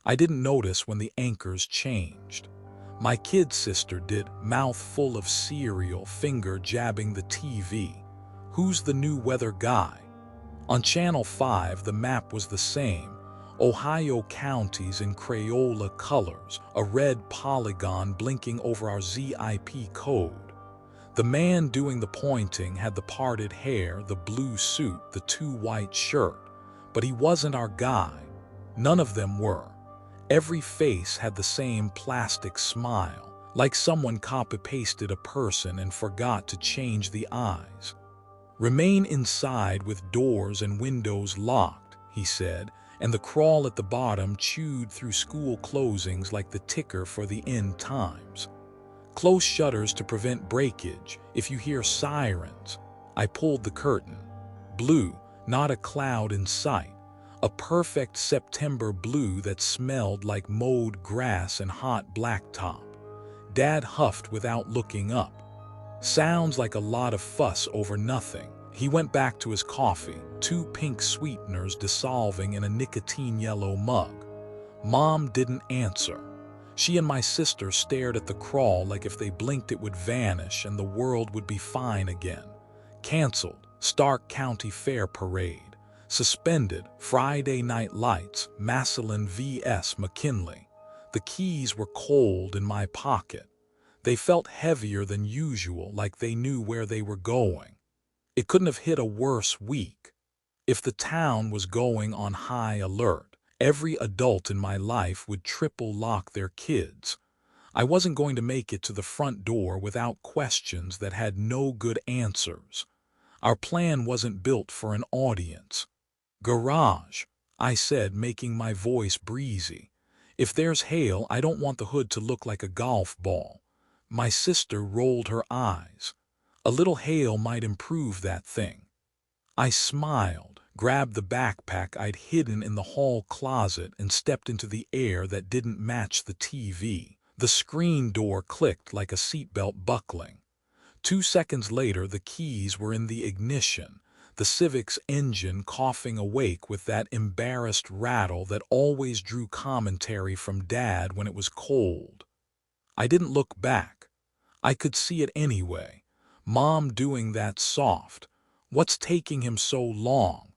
I didn't notice when the anchors changed. My kid sister did, mouth full of cereal, finger jabbing the TV. Who's the new weather guy? On Channel 5, the map was the same. Ohio counties in Crayola colors, a red polygon blinking over our ZIP code. The man doing the pointing had the parted hair, the blue suit, the too white shirt. But he wasn't our guy. None of them were. Every face had the same plastic smile, like someone copy-pasted a person and forgot to change the eyes. "Remain inside with doors and windows locked," he said, and the crawl at the bottom chewed through school closings like the ticker for the end times. "Close shutters to prevent breakage. If you hear sirens." I pulled the curtain. Blue, not a cloud in sight. A perfect September blue that smelled like mowed grass and hot blacktop. Dad huffed without looking up. "Sounds like a lot of fuss over nothing." He went back to his coffee, 2 pink sweeteners dissolving in a nicotine-yellow mug. Mom didn't answer. She and my sister stared at the crawl like if they blinked it would vanish and the world would be fine again. Canceled, Stark County Fair Parade. Suspended, Friday Night Lights, Massillon vs. McKinley. The keys were cold in my pocket. They felt heavier than usual, like they knew where they were going. It couldn't have hit a worse week. If the town was going on high alert, every adult in my life would triple lock their kids. I wasn't going to make it to the front door without questions that had no good answers. Our plan wasn't built for an audience. "Garage," I said, making my voice breezy. "If there's hail, I don't want the hood to look like a golf ball." My sister rolled her eyes. "A little hail might improve that thing." I smiled, grabbed the backpack I'd hidden in the hall closet, and stepped into the air that didn't match the TV. The screen door clicked like a seatbelt buckling. 2 seconds later, the keys were in the ignition. The Civic's engine coughing awake with that embarrassed rattle that always drew commentary from Dad when it was cold. I didn't look back. I could see it anyway. Mom doing that soft, "What's taking him so long?"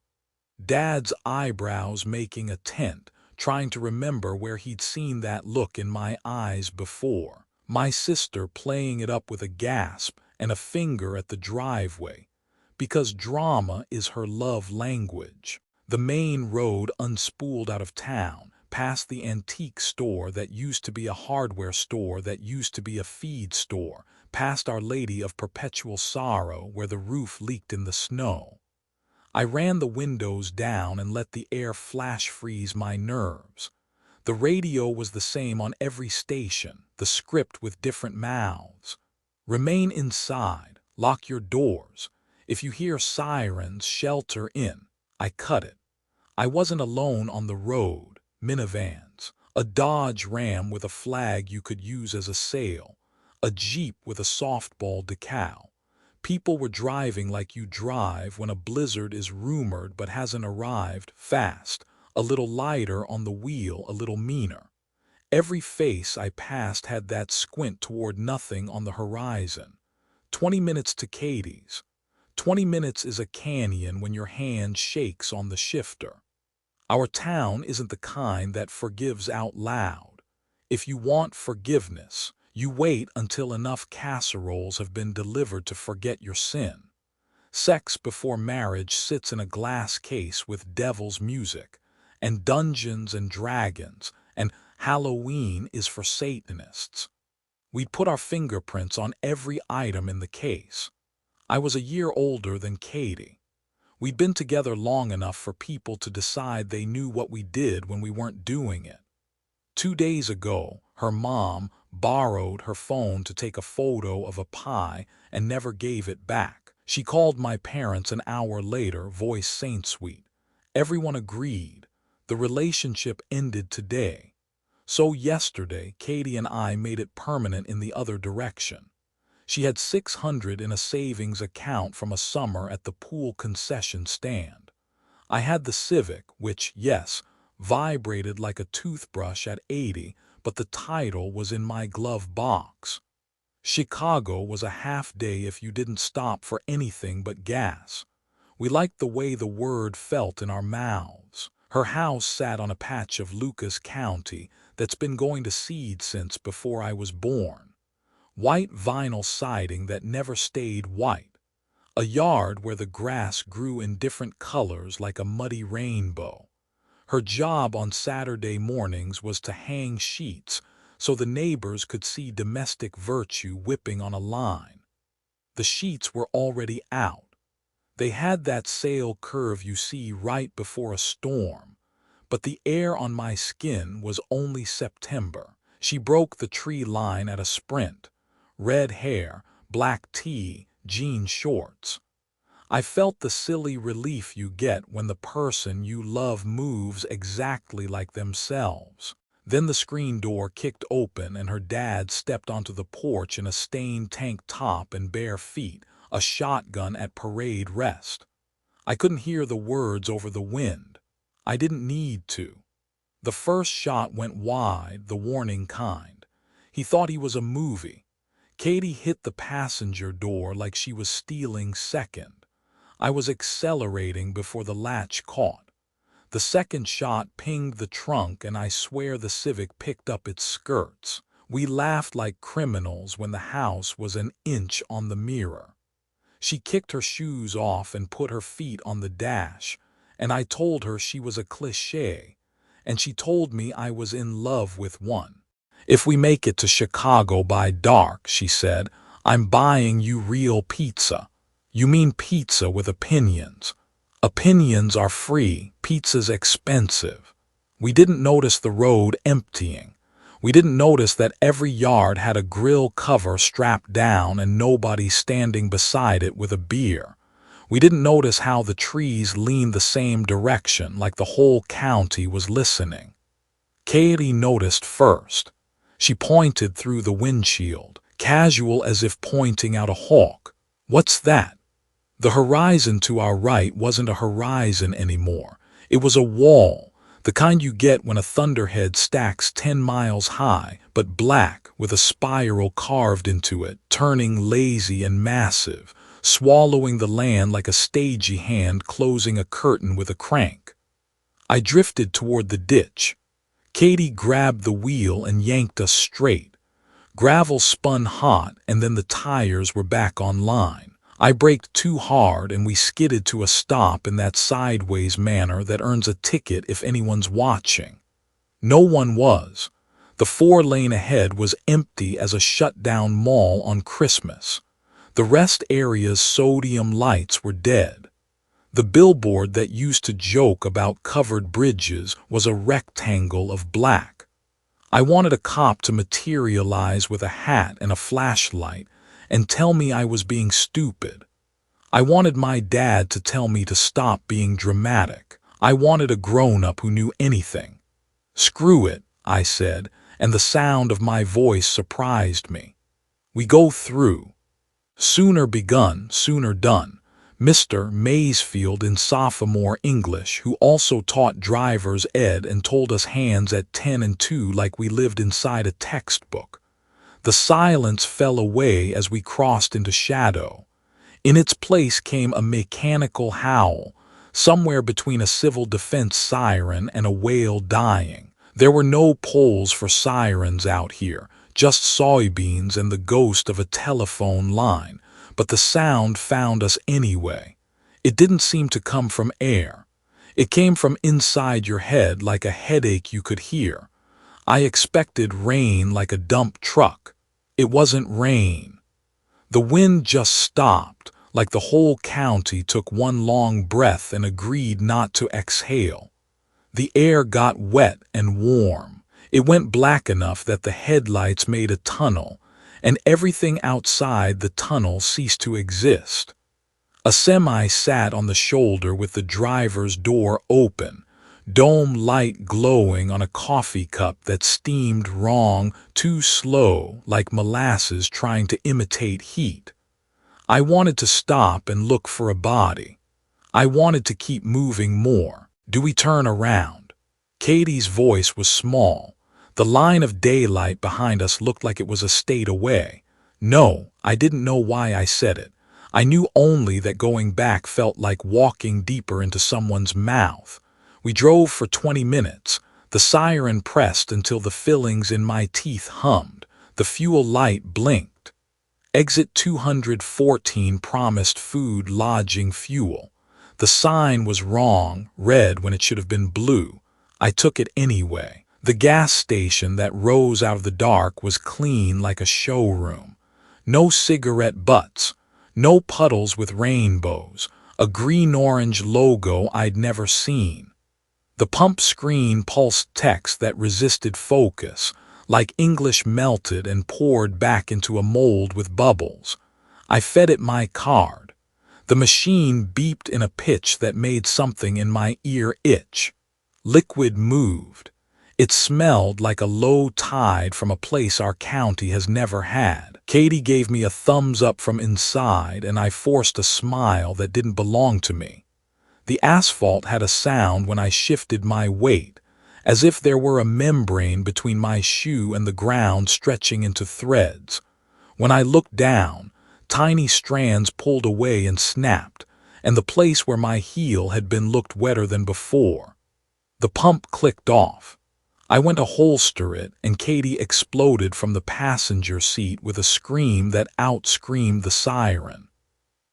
Dad's eyebrows making a tent, trying to remember where he'd seen that look in my eyes before. My sister playing it up with a gasp and a finger at the driveway. Because drama is her love language. The main road unspooled out of town, past the antique store that used to be a hardware store that used to be a feed store, past Our Lady of Perpetual Sorrow where the roof leaked in the snow. I ran the windows down and let the air flash freeze my nerves. The radio was the same on every station, the script with different mouths. "Remain inside, lock your doors. If you hear sirens, shelter in." I cut it. I wasn't alone on the road. Minivans. A Dodge Ram with a flag you could use as a sail. A Jeep with a softball decal. People were driving like you drive when a blizzard is rumored but hasn't arrived, fast, a little lighter on the wheel, a little meaner. Every face I passed had that squint toward nothing on the horizon. 20 minutes to Katie's. 20 minutes is a canyon when your hand shakes on the shifter. Our town isn't the kind that forgives out loud. If you want forgiveness, you wait until enough casseroles have been delivered to forget your sin. Sex before marriage sits in a glass case with devil's music, and Dungeons and Dragons, and Halloween is for Satanists. We'd put our fingerprints on every item in the case. I was a year older than Katie. We'd been together long enough for people to decide they knew what we did when we weren't doing it. 2 days ago, her mom borrowed her phone to take a photo of a pie and never gave it back. She called my parents an hour later, voice saint-sweet. Everyone agreed. The relationship ended today. So yesterday, Katie and I made it permanent in the other direction. She had $600 in a savings account from a summer at the pool concession stand. I had the Civic, which, yes, vibrated like a toothbrush at 80, but the title was in my glove box. Chicago was a half day if you didn't stop for anything but gas. We liked the way the word felt in our mouths. Her house sat on a patch of Lucas County that's been going to seed since before I was born. White vinyl siding that never stayed white. A yard where the grass grew in different colors like a muddy rainbow. Her job on Saturday mornings was to hang sheets so the neighbors could see domestic virtue whipping on a line. The sheets were already out. They had that sail curve you see right before a storm, but the air on my skin was only September. She broke the tree line at a sprint. Red hair, black tee, jean shorts. I felt the silly relief you get when the person you love moves exactly like themselves. Then the screen door kicked open and her dad stepped onto the porch in a stained tank top and bare feet, a shotgun at parade rest. I couldn't hear the words over the wind. I didn't need to. The first shot went wide, the warning kind. He thought he was a movie. Katie hit the passenger door like she was stealing second. I was accelerating before the latch caught. The second shot pinged the trunk and I swear the Civic picked up its skirts. We laughed like criminals when the house was an inch on the mirror. She kicked her shoes off and put her feet on the dash, and I told her she was a cliché, and she told me I was in love with one. If we make it to Chicago by dark, she said, I'm buying you real pizza. You mean pizza with opinions. Opinions are free, pizza's expensive. We didn't notice the road emptying. We didn't notice that every yard had a grill cover strapped down and nobody standing beside it with a beer. We didn't notice how the trees leaned the same direction, like the whole county was listening. Katie noticed first. She pointed through the windshield, casual as if pointing out a hawk. What's that? The horizon to our right wasn't a horizon anymore. It was a wall, the kind you get when a thunderhead stacks 10 miles high, but black with a spiral carved into it, turning lazy and massive, swallowing the land like a stagey hand closing a curtain with a crank. I drifted toward the ditch. Katie grabbed the wheel and yanked us straight. Gravel spun hot and then the tires were back online. I braked too hard and we skidded to a stop in that sideways manner that earns a ticket if anyone's watching. No one was. The 4-lane ahead was empty as a shut-down mall on Christmas. The rest area's sodium lights were dead. The billboard that used to joke about covered bridges was a rectangle of black. I wanted a cop to materialize with a hat and a flashlight and tell me I was being stupid. I wanted my dad to tell me to stop being dramatic. I wanted a grown-up who knew anything. Screw it, I said, and the sound of my voice surprised me. We go through. Sooner begun, sooner done. Mr. Maysfield in sophomore English, who also taught driver's ed and told us hands at 10 and 2 like we lived inside a textbook. The silence fell away as we crossed into shadow. In its place came a mechanical howl, somewhere between a civil defense siren and a whale dying. There were no poles for sirens out here, just soybeans and the ghost of a telephone line. But the sound found us anyway. It didn't seem to come from air. It came from inside your head like a headache you could hear. I expected rain like a dump truck. It wasn't rain. The wind just stopped, like the whole county took one long breath and agreed not to exhale. The air got wet and warm. It went black enough that the headlights made a tunnel, and everything outside the tunnel ceased to exist. A semi sat on the shoulder with the driver's door open, dome light glowing on a coffee cup that steamed wrong, too slow, like molasses trying to imitate heat. I wanted to stop and look for a body. I wanted to keep moving more. Do we turn around? Katie's voice was small. The line of daylight behind us looked like it was a state away. No, I didn't know why I said it. I knew only that going back felt like walking deeper into someone's mouth. We drove for 20 minutes. The siren pressed until the fillings in my teeth hummed. The fuel light blinked. Exit 214 promised food, lodging, fuel. The sign was wrong, red when it should have been blue. I took it anyway. The gas station that rose out of the dark was clean like a showroom. No cigarette butts, no puddles with rainbows, a green-orange logo I'd never seen. The pump screen pulsed text that resisted focus, like English melted and poured back into a mold with bubbles. I fed it my card. The machine beeped in a pitch that made something in my ear itch. Liquid moved. It smelled like a low tide from a place our county has never had. Katie gave me a thumbs up from inside, and I forced a smile that didn't belong to me. The asphalt had a sound when I shifted my weight, as if there were a membrane between my shoe and the ground stretching into threads. When I looked down, tiny strands pulled away and snapped, and the place where my heel had been looked wetter than before. The pump clicked off. I went to holster it, and Katie exploded from the passenger seat with a scream that out-screamed the siren.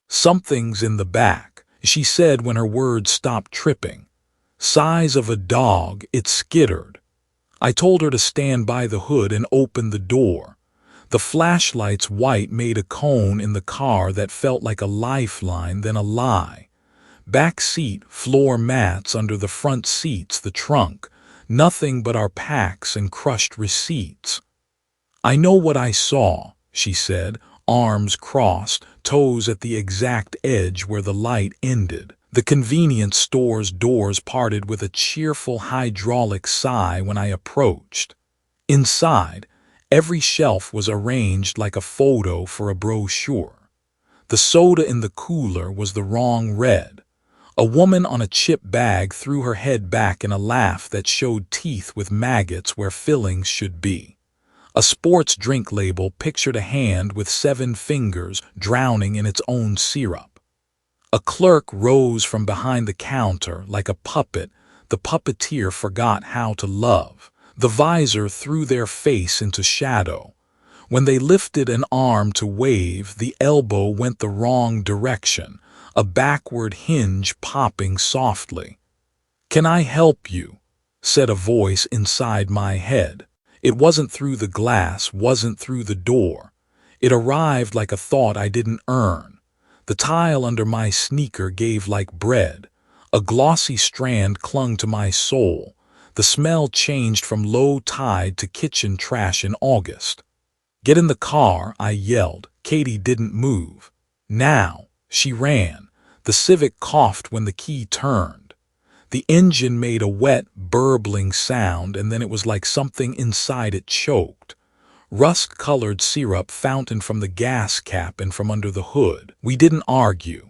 "Something's in the back," she said when her words stopped tripping. "Size of a dog, it skittered." I told her to stand by the hood and open the door. The flashlight's white made a cone in the car that felt like a lifeline, then a lie. Back seat, floor mats under the front seats, the trunk. Nothing but our packs and crushed receipts. "I know what I saw," she said, arms crossed, toes at the exact edge where the light ended. The convenience store's doors parted with a cheerful hydraulic sigh when I approached. Inside, every shelf was arranged like a photo for a brochure. The soda in the cooler was the wrong red. A woman on a chip bag threw her head back in a laugh that showed teeth with maggots where fillings should be. A sports drink label pictured a hand with 7 fingers drowning in its own syrup. A clerk rose from behind the counter like a puppet the puppeteer forgot how to love. The visor threw their face into shadow. When they lifted an arm to wave, the elbow went the wrong direction, a backward hinge popping softly. "Can I help you?" said a voice inside my head. It wasn't through the glass, wasn't through the door. It arrived like a thought I didn't earn. The tile under my sneaker gave like bread. A glossy strand clung to my soul. The smell changed from low tide to kitchen trash in August. "Get in the car," I yelled. Katie didn't move. "Now." She ran. The Civic coughed when the key turned. The engine made a wet, burbling sound, and then it was like something inside it choked. Rust-colored syrup fountained from the gas cap and from under the hood. We didn't argue.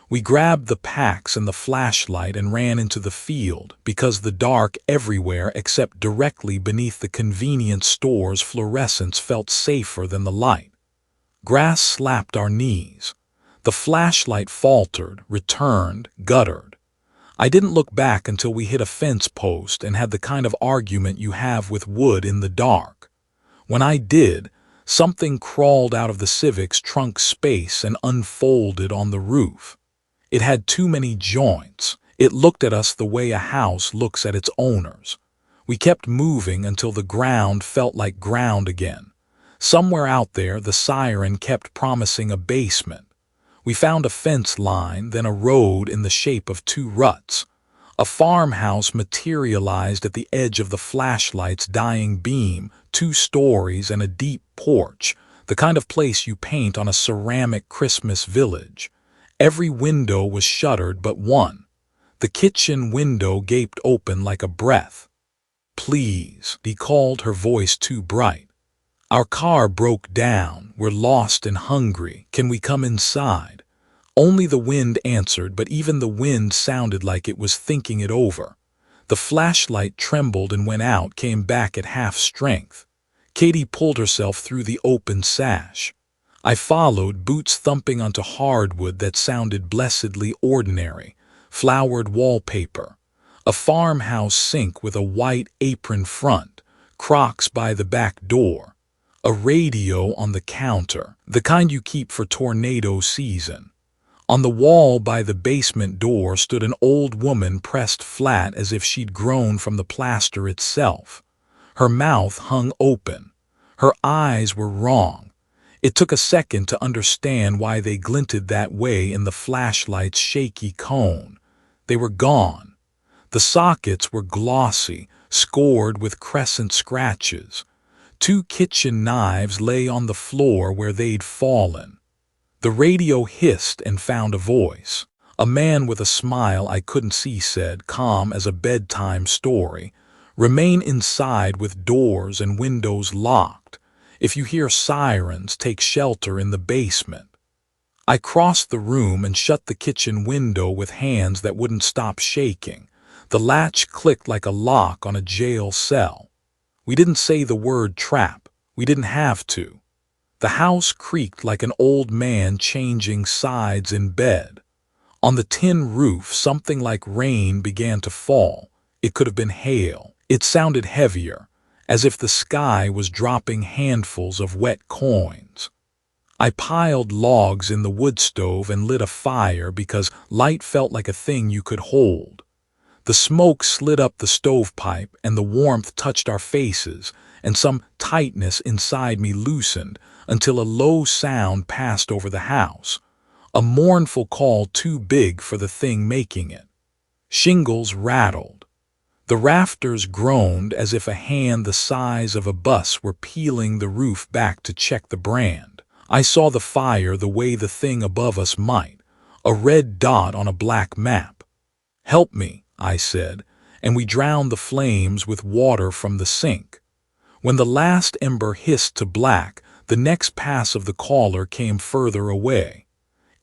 We grabbed the packs and the flashlight and ran into the field, because the dark everywhere except directly beneath the convenience store's fluorescence felt safer than the light. Grass slapped our knees. The flashlight faltered, returned, guttered. I didn't look back until we hit a fence post and had the kind of argument you have with wood in the dark. When I did, something crawled out of the Civic's trunk space and unfolded on the roof. It had too many joints. It looked at us the way a house looks at its owners. We kept moving until the ground felt like ground again. Somewhere out there, the siren kept promising a basement. We found a fence line, then a road in the shape of 2 ruts. A farmhouse materialized at the edge of the flashlight's dying beam, 2 stories and a deep porch, the kind of place you paint on a ceramic Christmas village. Every window was shuttered but one. The kitchen window gaped open like a breath. "Please," he called, her voice too bright. "Our car broke down. We're lost and hungry. Can we come inside?" Only the wind answered, but even the wind sounded like it was thinking it over. The flashlight trembled and went out, came back at half strength. Katie pulled herself through the open sash. I followed, boots thumping onto hardwood that sounded blessedly ordinary, flowered wallpaper, a farmhouse sink with a white apron front, Crocs by the back door, a radio on the counter, the kind you keep for tornado season. On the wall by the basement door stood an old woman pressed flat as if she'd grown from the plaster itself. Her mouth hung open. Her eyes were wrong. It took a second to understand why they glinted that way in the flashlight's shaky cone. They were gone. The sockets were glossy, scored with crescent scratches. 2 kitchen knives lay on the floor where they'd fallen. The radio hissed and found a voice. A man with a smile I couldn't see said, calm as a bedtime story, "Remain inside with doors and windows locked. If you hear sirens, take shelter in the basement." I crossed the room and shut the kitchen window with hands that wouldn't stop shaking. The latch clicked like a lock on a jail cell. We didn't say the word trap. We didn't have to. The house creaked like an old man changing sides in bed. On the tin roof, something like rain began to fall. It could have been hail. It sounded heavier, as if the sky was dropping handfuls of wet coins. I piled logs in the wood stove and lit a fire because light felt like a thing you could hold. The smoke slid up the stovepipe and the warmth touched our faces, and some tightness inside me loosened until a low sound passed over the house, a mournful call too big for the thing making it. Shingles rattled. The rafters groaned as if a hand the size of a bus were peeling the roof back to check the brand. I saw the fire the way the thing above us might, a red dot on a black map. "Help me," I said, and we drowned the flames with water from the sink. When the last ember hissed to black, the next pass of the caller came further away.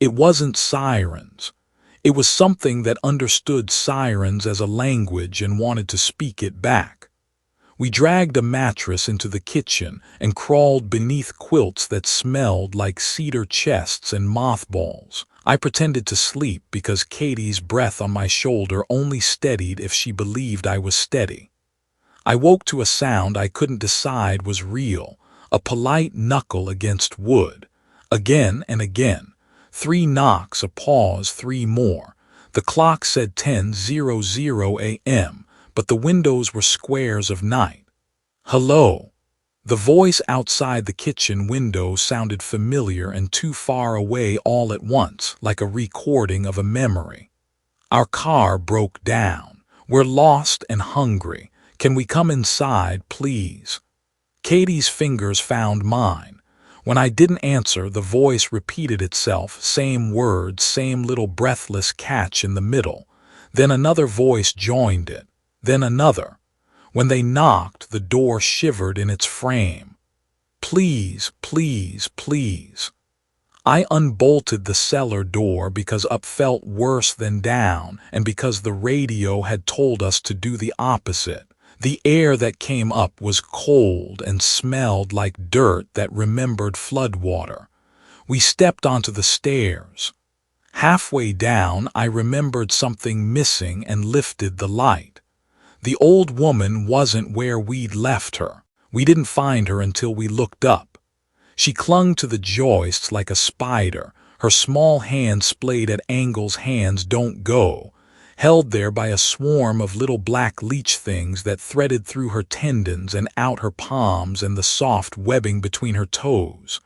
It wasn't sirens. It was something that understood sirens as a language and wanted to speak it back. We dragged a mattress into the kitchen and crawled beneath quilts that smelled like cedar chests and mothballs. I pretended to sleep because Katie's breath on my shoulder only steadied if she believed I was steady. I woke to a sound I couldn't decide was real, a polite knuckle against wood. Again and again. 3 knocks, a pause, 3 more. The clock said 10:00 a.m., but the windows were squares of night. "Hello." The voice outside the kitchen window sounded familiar and too far away all at once, like a recording of a memory. "Our car broke down. We're lost and hungry. Can we come inside, please?" Katie's fingers found mine. When I didn't answer, the voice repeated itself, same words, same little breathless catch in the middle. Then another voice joined it. Then another. When they knocked, the door shivered in its frame. "Please, please, please." I unbolted the cellar door because up felt worse than down, and because the radio had told us to do the opposite. The air that came up was cold and smelled like dirt that remembered floodwater. We stepped onto the stairs. Halfway down, I remembered something missing and lifted the light. The old woman wasn't where we'd left her. We didn't find her until we looked up. She clung to the joists like a spider, her small hands splayed at angles hands don't go, held there by a swarm of little black leech things that threaded through her tendons and out her palms and the soft webbing between her toes.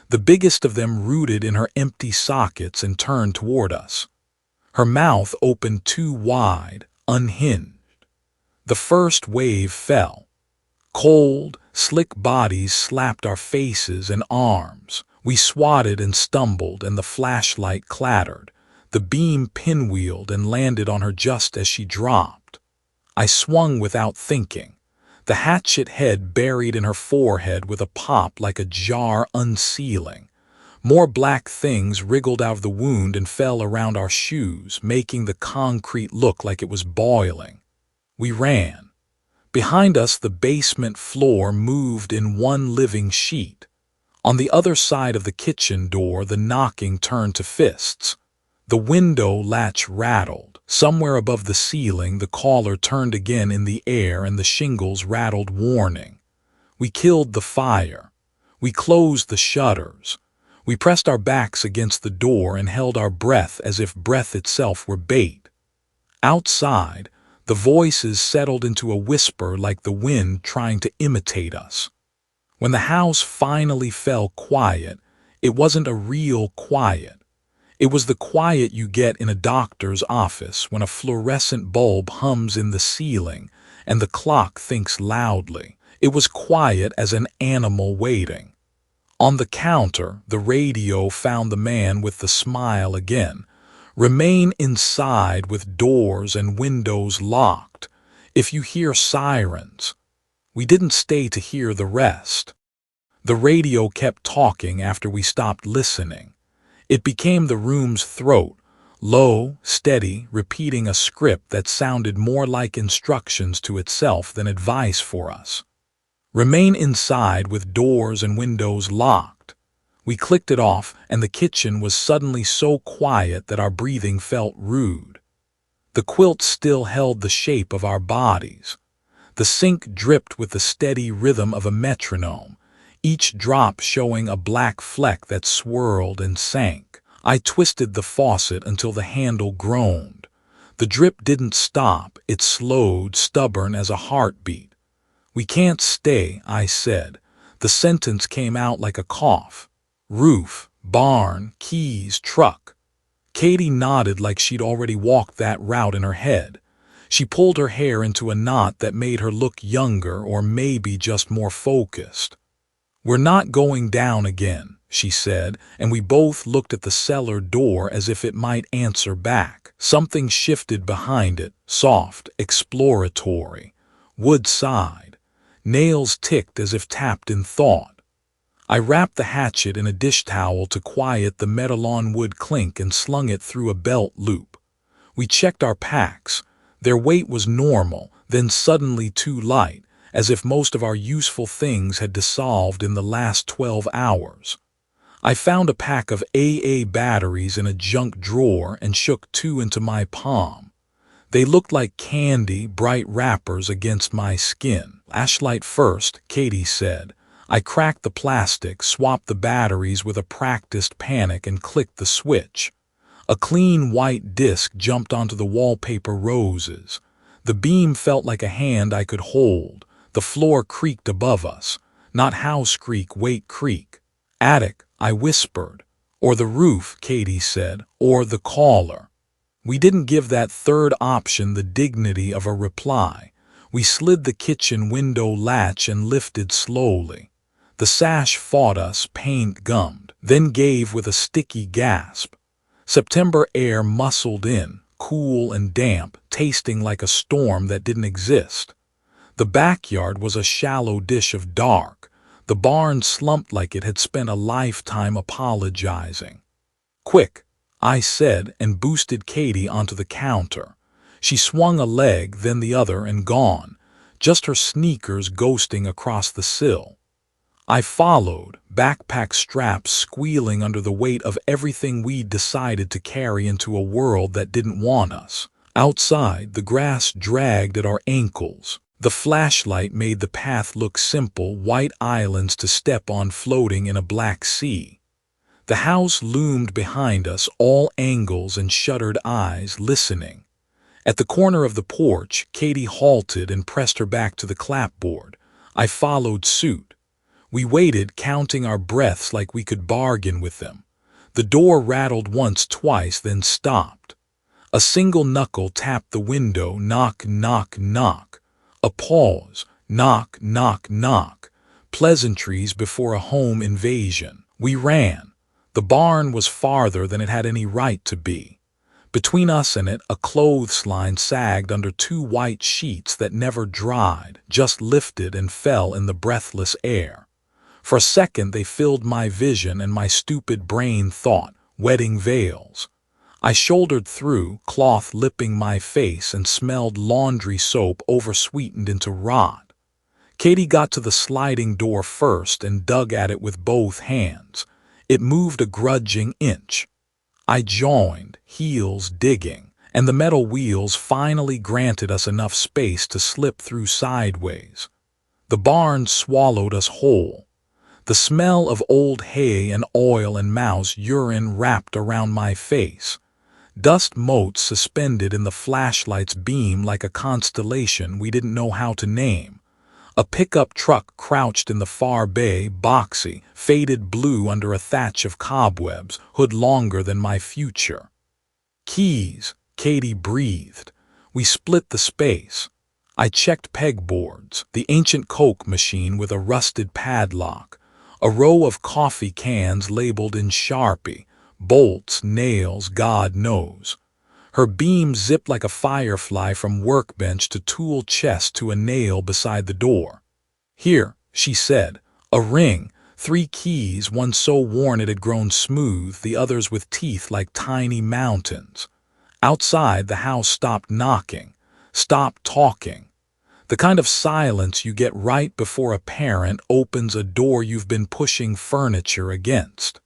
The biggest of them rooted in her empty sockets and turned toward us. Her mouth opened too wide, unhinged. The first wave fell. Cold, slick bodies slapped our faces and arms. We swatted and stumbled, and the flashlight clattered. The beam pinwheeled and landed on her just as she dropped. I swung without thinking. The hatchet head buried in her forehead with a pop like a jar unsealing. More black things wriggled out of the wound and fell around our shoes, making the concrete look like it was boiling. We ran. Behind us, the basement floor moved in one living sheet. On the other side of the kitchen door, the knocking turned to fists. The window latch rattled. Somewhere above the ceiling, the caller turned again in the air and the shingles rattled, warning. We killed the fire. We closed the shutters. We pressed our backs against the door and held our breath as if breath itself were bait. Outside, the voices settled into a whisper like the wind trying to imitate us. When the house finally fell quiet, it wasn't a real quiet. It was the quiet you get in a doctor's office when a fluorescent bulb hums in the ceiling and the clock thinks loudly. It was quiet as an animal waiting. On the counter, the radio found the man with the smile again. Remain inside with doors and windows locked. If you hear sirens. We didn't stay to hear the rest. The radio kept talking after we stopped listening. It became the room's throat, low, steady, repeating a script that sounded more like instructions to itself than advice for us. Remain inside with doors and windows locked. We clicked it off, and the kitchen was suddenly so quiet that our breathing felt rude. The quilt still held the shape of our bodies. The sink dripped with the steady rhythm of a metronome, each drop showing a black fleck that swirled and sank. I twisted the faucet until the handle groaned. The drip didn't stop, it slowed, stubborn as a heartbeat. "We can't stay," I said. The sentence came out like a cough. Roof, barn, keys, truck. Katie nodded like she'd already walked that route in her head. She pulled her hair into a knot that made her look younger or maybe just more focused. "We're not going down again," she said, and we both looked at the cellar door as if it might answer back. Something shifted behind it, soft, exploratory. Wood sighed. Nails ticked as if tapped in thought. I wrapped the hatchet in a dish towel to quiet the metal-on wood clink and slung it through a belt loop. We checked our packs. Their weight was normal, then suddenly too light, as if most of our useful things had dissolved in the last 12 hours. I found a pack of AA batteries in a junk drawer and shook 2 into my palm. They looked like candy, bright wrappers against my skin. "Flashlight first," Katie said. I cracked the plastic, swapped the batteries with a practiced panic, and clicked the switch. A clean white disc jumped onto the wallpaper roses. The beam felt like a hand I could hold. The floor creaked above us. Not house creak, wait creak. "Attic," I whispered. "Or the roof," Katie said. "Or the caller." We didn't give that third option the dignity of a reply. We slid the kitchen window latch and lifted slowly. The sash fought us, paint gummed, then gave with a sticky gasp. September air muscled in, cool and damp, tasting like a storm that didn't exist. The backyard was a shallow dish of dark. The barn slumped like it had spent a lifetime apologizing. "Quick," I said, and boosted Katie onto the counter. She swung a leg, then the other, and gone, just her sneakers ghosting across the sill. I followed, backpack straps squealing under the weight of everything we'd decided to carry into a world that didn't want us. Outside, the grass dragged at our ankles. The flashlight made the path look simple, white islands to step on floating in a black sea. The house loomed behind us, all angles and shuttered eyes, listening. At the corner of the porch, Katie halted and pressed her back to the clapboard. I followed suit. We waited, counting our breaths like we could bargain with them. The door rattled once, twice, then stopped. A single knuckle tapped the window, knock, knock, knock. A pause, knock, knock, knock. Pleasantries before a home invasion. We ran. The barn was farther than it had any right to be. Between us and it, a clothesline sagged under 2 white sheets that never dried, just lifted and fell in the breathless air. For a second they filled my vision, and my stupid brain thought, wedding veils. I shouldered through, cloth lipping my face, and smelled laundry soap oversweetened into rot. Katie got to the sliding door first and dug at it with both hands. It moved a grudging inch. I joined, heels digging, and the metal wheels finally granted us enough space to slip through sideways. The barn swallowed us whole. The smell of old hay and oil and mouse urine wrapped around my face. Dust motes suspended in the flashlight's beam like a constellation we didn't know how to name. A pickup truck crouched in the far bay, boxy, faded blue under a thatch of cobwebs, hood longer than my future. Keys, Katie breathed. We split the space. I checked pegboards, the ancient Coke machine with a rusted padlock, a row of coffee cans labeled in Sharpie, bolts, nails, God knows. Her beam zipped like a firefly from workbench to tool chest to a nail beside the door. Here, she said, a ring, 3 keys, one so worn it had grown smooth, the others with teeth like tiny mountains. Outside, the house stopped knocking, stopped talking. The kind of silence you get right before a parent opens a door you've been pushing furniture against.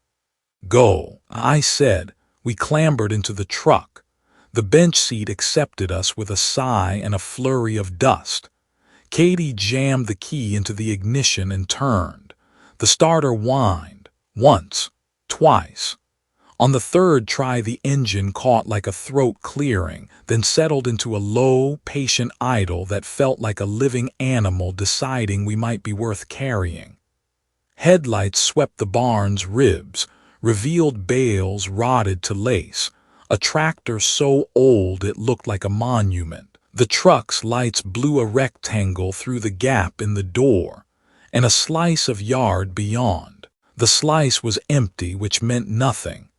Go, I said. We clambered into the truck. The bench seat accepted us with a sigh and a flurry of dust. Katie jammed the key into the ignition and turned. The starter whined. Once. Twice. On the third try the engine caught like a throat clearing, then settled into a low, patient idle that felt like a living animal deciding we might be worth carrying. Headlights swept the barn's ribs, revealed bales rotted to lace, a tractor so old it looked like a monument. The truck's lights blew a rectangle through the gap in the door, and a slice of yard beyond. The slice was empty, which meant nothing.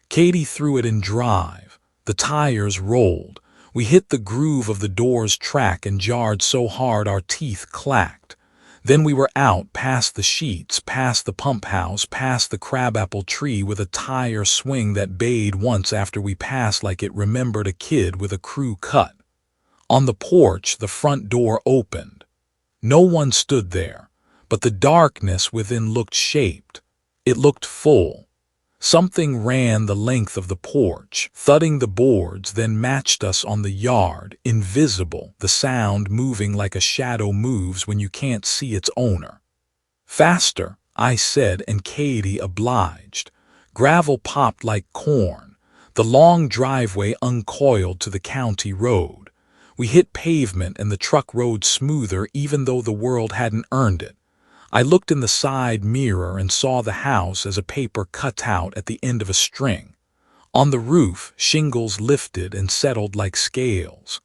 Katie threw it in drive. The tires rolled. We hit the groove of the door's track and jarred so hard our teeth clacked. Then we were out, past the sheets, past the pump house, past the crabapple tree with a tire swing that bayed once after we passed like it remembered a kid with a crew cut. On the porch, the front door opened. No one stood there, but the darkness within looked shaped. It looked full. Something ran the length of the porch, thudding the boards, then matched us on the yard, invisible, the sound moving like a shadow moves when you can't see its owner. Faster, I said, and Katie obliged. Gravel popped like corn. The long driveway uncoiled to the county road. We hit pavement and the truck rode smoother even though the world hadn't earned it. I looked in the side mirror and saw the house as a paper cutout at the end of a string. On the roof, shingles lifted and settled like scales.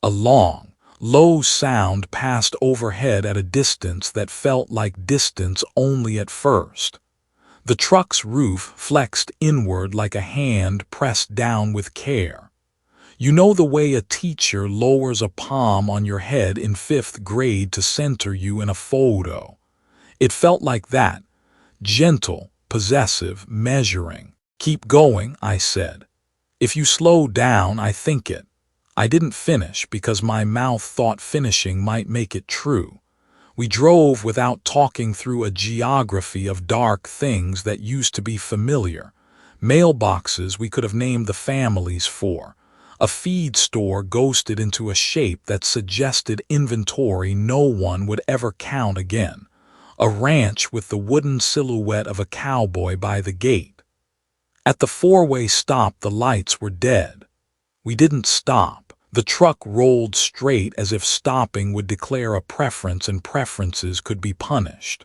A long, low sound passed overhead at a distance that felt like distance only at first. The truck's roof flexed inward like a hand pressed down with care. You know the way a teacher lowers a palm on your head in 5th grade to center you in a photo. It felt like that, gentle, possessive, measuring. Keep going, I said. If you slow down, I think it. I didn't finish because my mouth thought finishing might make it true. We drove without talking through a geography of dark things that used to be familiar. Mailboxes we could have named the families for. A feed store ghosted into a shape that suggested inventory no one would ever count again. A ranch with the wooden silhouette of a cowboy by the gate. At the 4-way stop, the lights were dead. We didn't stop. The truck rolled straight as if stopping would declare a preference and preferences could be punished.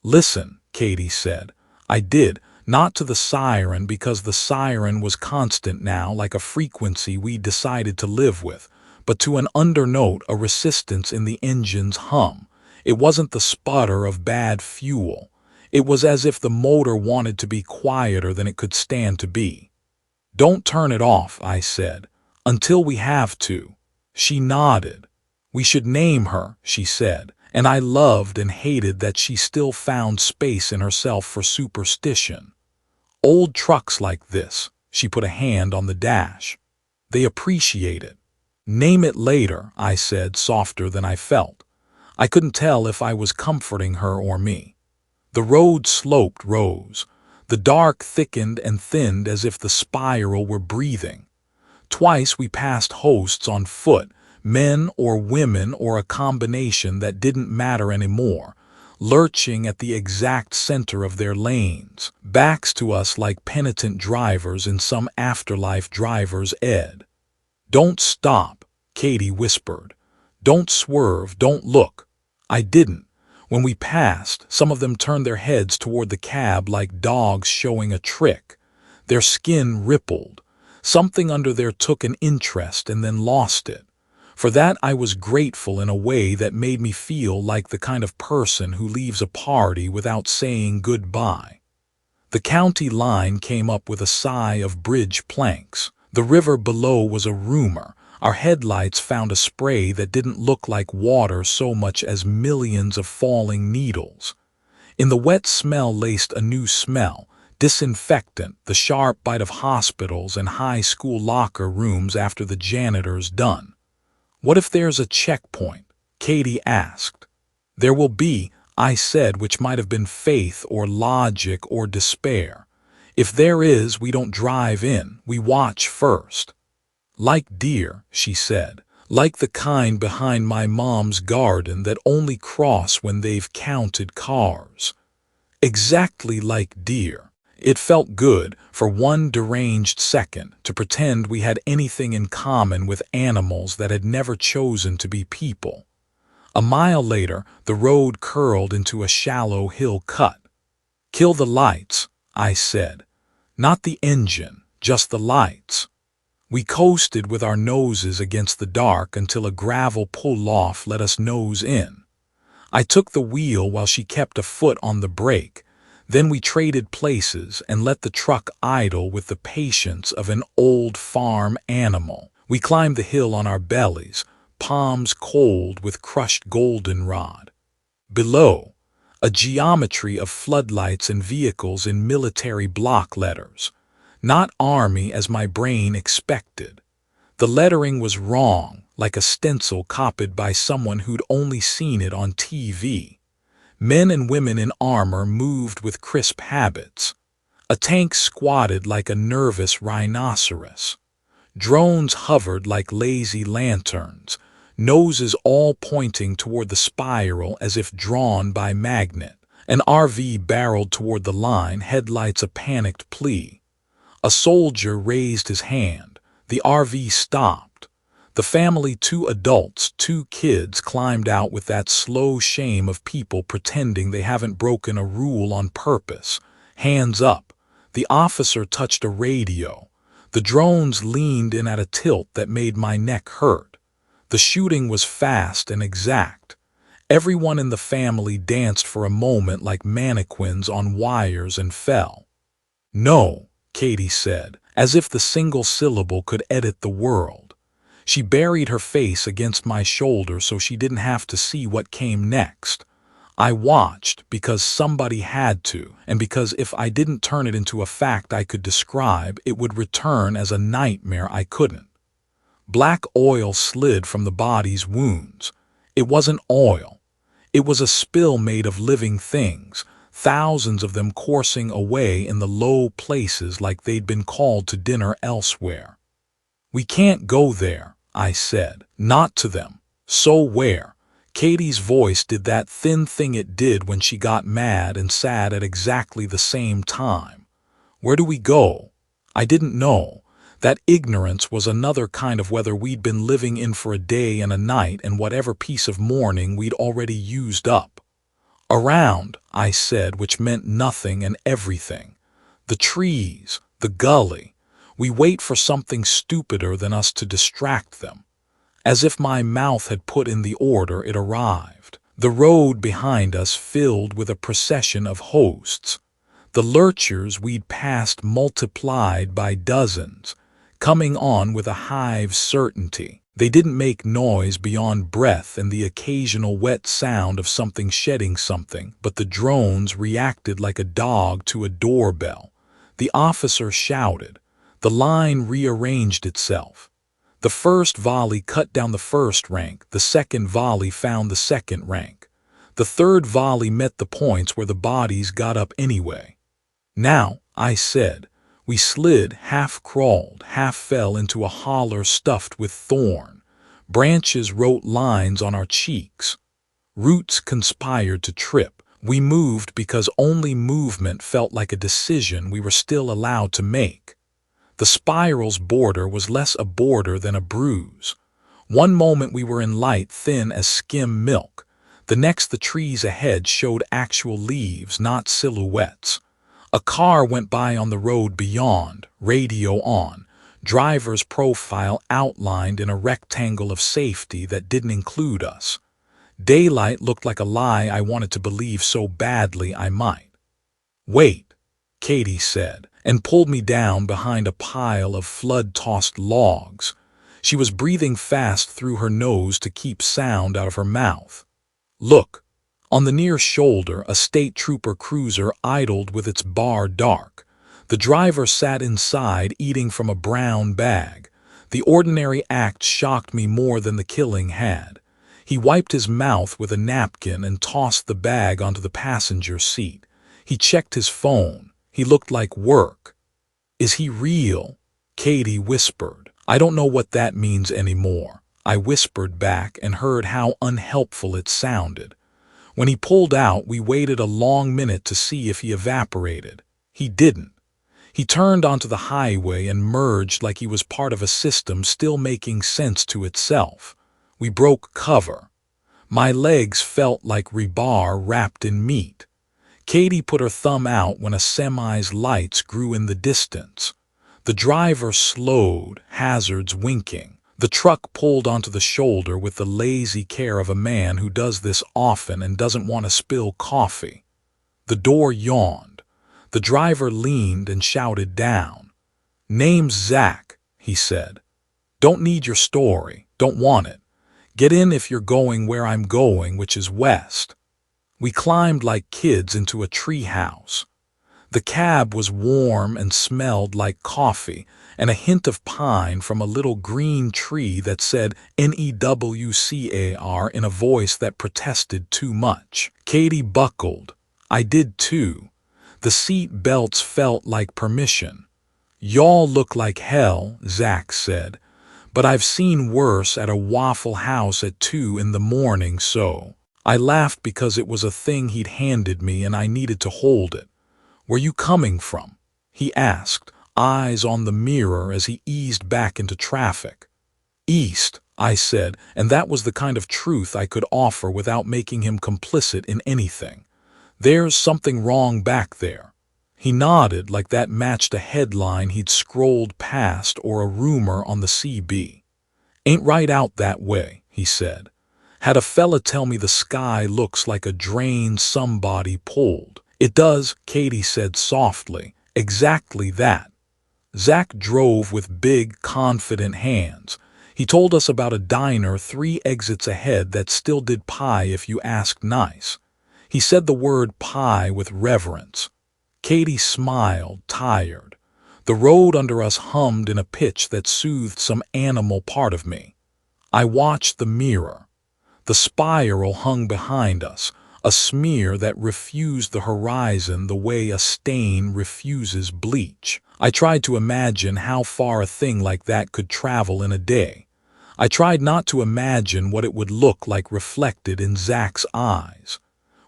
Listen, Katie said. I did, not to the siren because the siren was constant now, like a frequency we decided to live with, but to an undernote, a resistance in the engine's hum. It wasn't the sputter of bad fuel. It was as if the motor wanted to be quieter than it could stand to be. Don't turn it off, I said, until we have to. She nodded. We should name her, she said, and I loved and hated that she still found space in herself for superstition. Old trucks like this, She put a hand on the dash. They appreciate it. Name it later, I said, softer than I felt. I couldn't tell if I was comforting her or me. The road sloped rose. The dark thickened and thinned as if the spiral were breathing. Twice we passed hosts on foot, men or women or a combination that didn't matter anymore, lurching at the exact center of their lanes, backs to us like penitent drivers in some afterlife driver's ed. "Don't stop," Katie whispered. "Don't swerve, don't look." I didn't. When we passed, some of them turned their heads toward the cab like dogs showing a trick. Their skin rippled. Something under there took an interest and then lost it. For that I was grateful in a way that made me feel like the kind of person who leaves a party without saying goodbye. The county line came up with a sigh of bridge planks. The river below was a rumor. Our headlights found a spray that didn't look like water so much as millions of falling needles. In the wet smell laced a new smell, disinfectant, the sharp bite of hospitals and high school locker rooms after the janitor's done. "What if there's a checkpoint?" Katie asked. "There will be," I said, which might have been faith or logic or despair. "If there is, we don't drive in, we watch first." "Like deer," she said, "like the kind behind my mom's garden that only cross when they've counted cars." Exactly like deer. It felt good, for one deranged second, to pretend we had anything in common with animals that had never chosen to be people. A mile later, the road curled into a shallow hill cut. "Kill the lights," I said. "Not the engine, just the lights." We coasted with our noses against the dark until a gravel pull-off let us nose in. I took the wheel while she kept a foot on the brake. Then we traded places and let the truck idle with the patience of an old farm animal. We climbed the hill on our bellies, palms cold with crushed goldenrod. Below, a geometry of floodlights and vehicles in military block letters. Not army as my brain expected. The lettering was wrong, like a stencil copied by someone who'd only seen it on TV. Men and women in armor moved with crisp habits. A tank squatted like a nervous rhinoceros. Drones hovered like lazy lanterns, noses all pointing toward the spiral as if drawn by magnet. An RV barreled toward the line, headlights a panicked plea. A soldier raised his hand. The RV stopped. The family, 2 adults, 2 kids, climbed out with that slow shame of people pretending they haven't broken a rule on purpose. Hands up. The officer touched a radio. The drones leaned in at a tilt that made my neck hurt. The shooting was fast and exact. Everyone in the family danced for a moment like mannequins on wires and fell. "No," Katie said, as if the single syllable could edit the world. She buried her face against my shoulder so she didn't have to see what came next. I watched because somebody had to, and because if I didn't turn it into a fact I could describe, it would return as a nightmare I couldn't. Black oil slid from the body's wounds. It wasn't oil. It was a spill made of living things, thousands of them coursing away in the low places like they'd been called to dinner elsewhere. "We can't go there," I said. "Not to them." "So where?" Katie's voice did that thin thing it did when she got mad and sad at exactly the same time. "Where do we go?" I didn't know. That ignorance was another kind of whether we'd been living in for a day and a night and whatever piece of mourning we'd already used up. "Around," I said, which meant nothing and everything. "The trees, the gully. We wait for something stupider than us to distract them." As if my mouth had put in the order, it arrived. The road behind us filled with a procession of hosts. The lurchers we'd passed multiplied by dozens, coming on with a hive's certainty. They didn't make noise beyond breath and the occasional wet sound of something shedding something, but the drones reacted like a dog to a doorbell. The officer shouted. The line rearranged itself. The first volley cut down the first rank, the second volley found the second rank. The third volley met the points where the bodies got up anyway. Now, I said, we slid, half crawled, half fell into a holler stuffed with thorn. Branches wrote lines on our cheeks. Roots conspired to trip. We moved because only movement felt like a decision we were still allowed to make. The spiral's border was less a border than a bruise. One moment we were in light thin as skim milk. The next the trees ahead showed actual leaves, not silhouettes. A car went by on the road beyond, radio on, driver's profile outlined in a rectangle of safety that didn't include us. Daylight looked like a lie I wanted to believe so badly I might. "Wait," Katie said, and pulled me down behind a pile of flood-tossed logs. She was breathing fast through her nose to keep sound out of her mouth. "Look." On the near shoulder, a state trooper cruiser idled with its bar dark. The driver sat inside eating from a brown bag. The ordinary act shocked me more than the killing had. He wiped his mouth with a napkin and tossed the bag onto the passenger seat. He checked his phone. He looked like work. "Is he real?" Katie whispered. "I don't know what that means anymore." I whispered back and heard how unhelpful it sounded. When he pulled out, we waited a long minute to see if he evaporated. He didn't. He turned onto the highway and merged like he was part of a system still making sense to itself. We broke cover. My legs felt like rebar wrapped in meat. Katie put her thumb out when a semi's lights grew in the distance. The driver slowed, hazards winking. The truck pulled onto the shoulder with the lazy care of a man who does this often and doesn't want to spill coffee. The door yawned. The driver leaned and shouted down. "Name's Zach," he said. "Don't need your story. Don't want it. Get in if you're going where I'm going, which is west." We climbed like kids into a treehouse. The cab was warm and smelled like coffee and a hint of pine from a little green tree that said NEWCAR in a voice that protested too much. Katie buckled. I did too. The seat belts felt like permission. "Y'all look like hell," Zach said, "but I've seen worse at a Waffle House at 2 in the morning, so." I laughed because it was a thing he'd handed me and I needed to hold it. "Where you coming from?" he asked, eyes on the mirror as he eased back into traffic. "East," I said, and that was the kind of truth I could offer without making him complicit in anything. "There's something wrong back there." He nodded like that matched a headline he'd scrolled past or a rumor on the CB. "Ain't right out that way," he said. "Had a fella tell me the sky looks like a drain somebody pulled." "It does," Katie said softly. "Exactly that." Zach drove with big, confident hands. He told us about a diner 3 exits ahead that still did pie if you asked nice. He said the word pie with reverence. Katie smiled, tired. The road under us hummed in a pitch that soothed some animal part of me. I watched the mirror. The spiral hung behind us, a smear that refused the horizon the way a stain refuses bleach. I tried to imagine how far a thing like that could travel in a day. I tried not to imagine what it would look like reflected in Zach's eyes.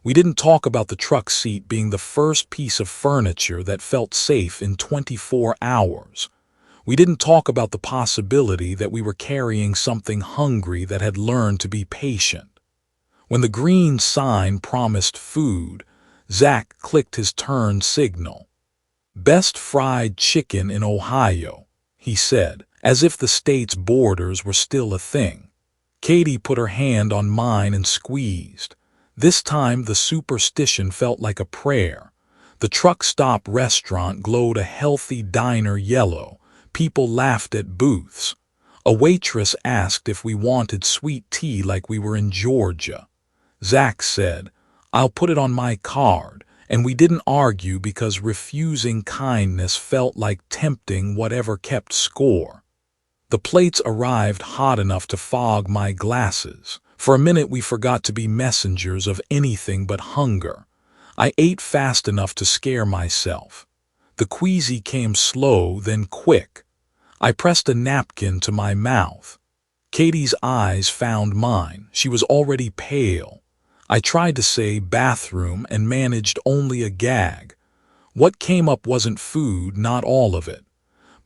We didn't talk about the truck seat being the first piece of furniture that felt safe in 24 hours. We didn't talk about the possibility that we were carrying something hungry that had learned to be patient. When the green sign promised food, Zach clicked his turn signal. "Best fried chicken in Ohio," he said, as if the state's borders were still a thing. Katie put her hand on mine and squeezed. This time the superstition felt like a prayer. The truck stop restaurant glowed a healthy diner yellow. People laughed at booths. A waitress asked if we wanted sweet tea like we were in Georgia. Zach said, "I'll put it on my card," And we didn't argue because refusing kindness felt like tempting whatever kept score. The plates arrived hot enough to fog my glasses. For a minute we forgot to be messengers of anything but hunger. I ate fast enough to scare myself. The queasy came slow, then quick. I pressed a napkin to my mouth. Katie's eyes found mine. She was already pale. I tried to say bathroom and managed only a gag. What came up wasn't food, not all of it.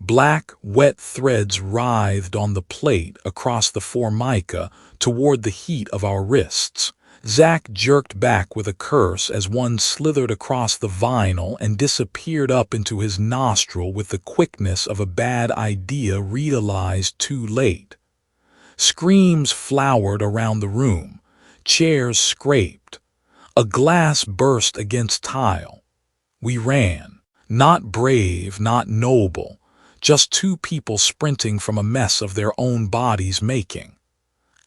Black, wet threads writhed on the plate across the formica toward the heat of our wrists. Zach jerked back with a curse as one slithered across the vinyl and disappeared up into his nostril with the quickness of a bad idea realized too late. Screams flowered around the room. Chairs scraped. A glass burst against tile. We ran. Not brave, not noble. Just two people sprinting from a mess of their own bodies making.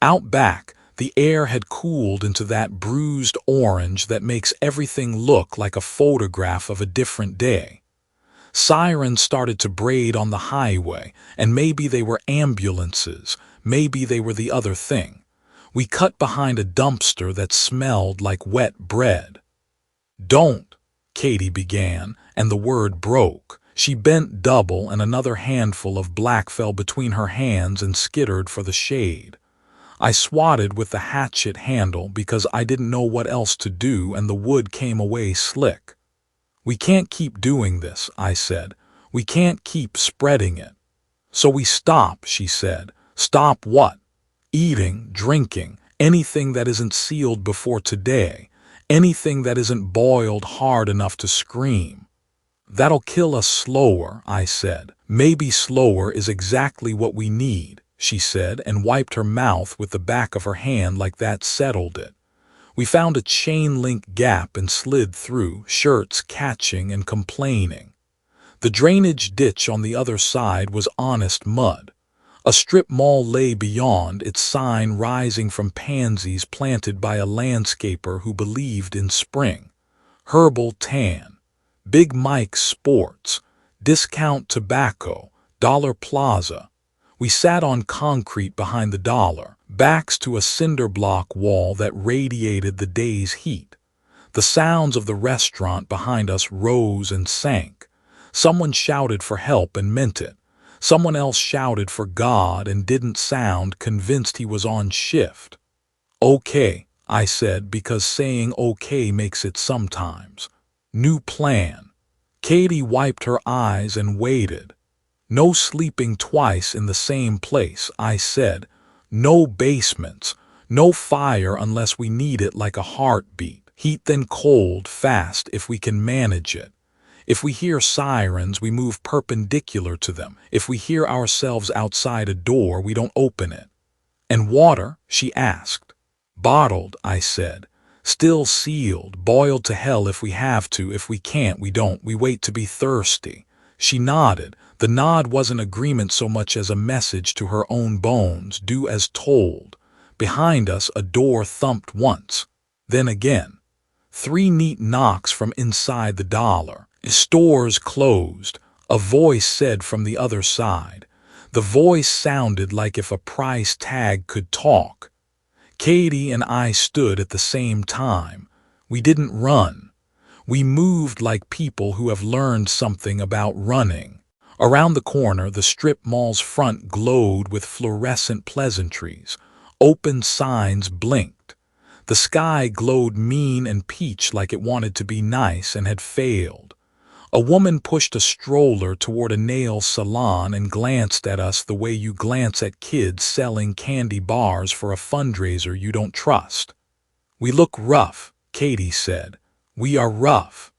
Out back, the air had cooled into that bruised orange that makes everything look like a photograph of a different day. Sirens started to braid on the highway, and maybe they were ambulances, maybe they were the other thing. We cut behind a dumpster that smelled like wet bread. "Don't," Katie began, and the word broke. She bent double and another handful of black fell between her hands and skittered for the shade. I swatted with the hatchet handle because I didn't know what else to do, and the wood came away slick. "We can't keep doing this," I said. "We can't keep spreading it." "So we stop," she said. "Stop what?" "Eating, drinking, anything that isn't sealed before today, anything that isn't boiled hard enough to scream." "That'll kill us slower," I said. "Maybe slower is exactly what we need," she said, and wiped her mouth with the back of her hand like that settled it. We found a chain-link gap and slid through, shirts catching and complaining. The drainage ditch on the other side was honest mud. A strip mall lay beyond, its sign rising from pansies planted by a landscaper who believed in spring. Herbal tan. Big Mike's Sports, Discount Tobacco, Dollar Plaza. We sat on concrete behind the dollar, backs to a cinder block wall that radiated the day's heat. The sounds of the restaurant behind us rose and sank. Someone shouted for help and meant it. Someone else shouted for God and didn't sound convinced he was on shift. "Okay," I said, because saying okay makes it sometimes. "New plan." Katie wiped her eyes and waited. "No sleeping twice in the same place," I said. "No basements. No fire unless we need it like a heartbeat. Heat then cold, fast if we can manage it. If we hear sirens, we move perpendicular to them. If we hear ourselves outside a door, we don't open it." "And water?" she asked. "Bottled," I said. "Still sealed, boiled to hell if we have to. If we can't, we don't. We wait to be thirsty." She nodded. The nod wasn't agreement so much as a message to her own bones, do as told. Behind us, a door thumped once. Then again. 3 neat knocks from inside the dollar. "Store's closed," a voice said from the other side. The voice sounded like if a price tag could talk. Katie and I stood at the same time. We didn't run. We moved like people who have learned something about running. Around the corner, the strip mall's front glowed with fluorescent pleasantries. Open signs blinked. The sky glowed mean and peach like it wanted to be nice and had failed. A woman pushed a stroller toward a nail salon and glanced at us the way you glance at kids selling candy bars for a fundraiser you don't trust. "We look rough," Katie said. "We are rough."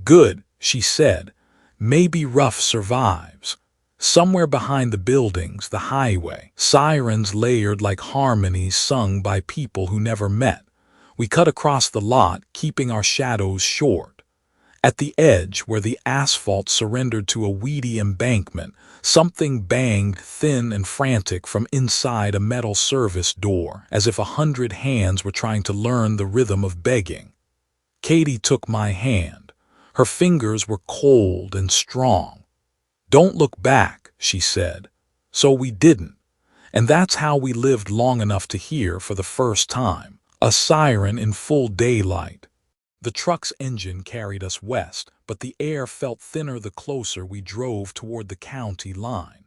"Good," she said. "Maybe rough survives." Somewhere behind the buildings, the highway, sirens layered like harmonies sung by people who never met. We cut across the lot, keeping our shadows short. At the edge, where the asphalt surrendered to a weedy embankment, something banged thin and frantic from inside a metal service door, as if 100 hands were trying to learn the rhythm of begging. Katie took my hand. Her fingers were cold and strong. "Don't look back," she said. So we didn't. And that's how we lived long enough to hear, for the first time, a siren in full daylight. The truck's engine carried us west, but the air felt thinner the closer we drove toward the county line.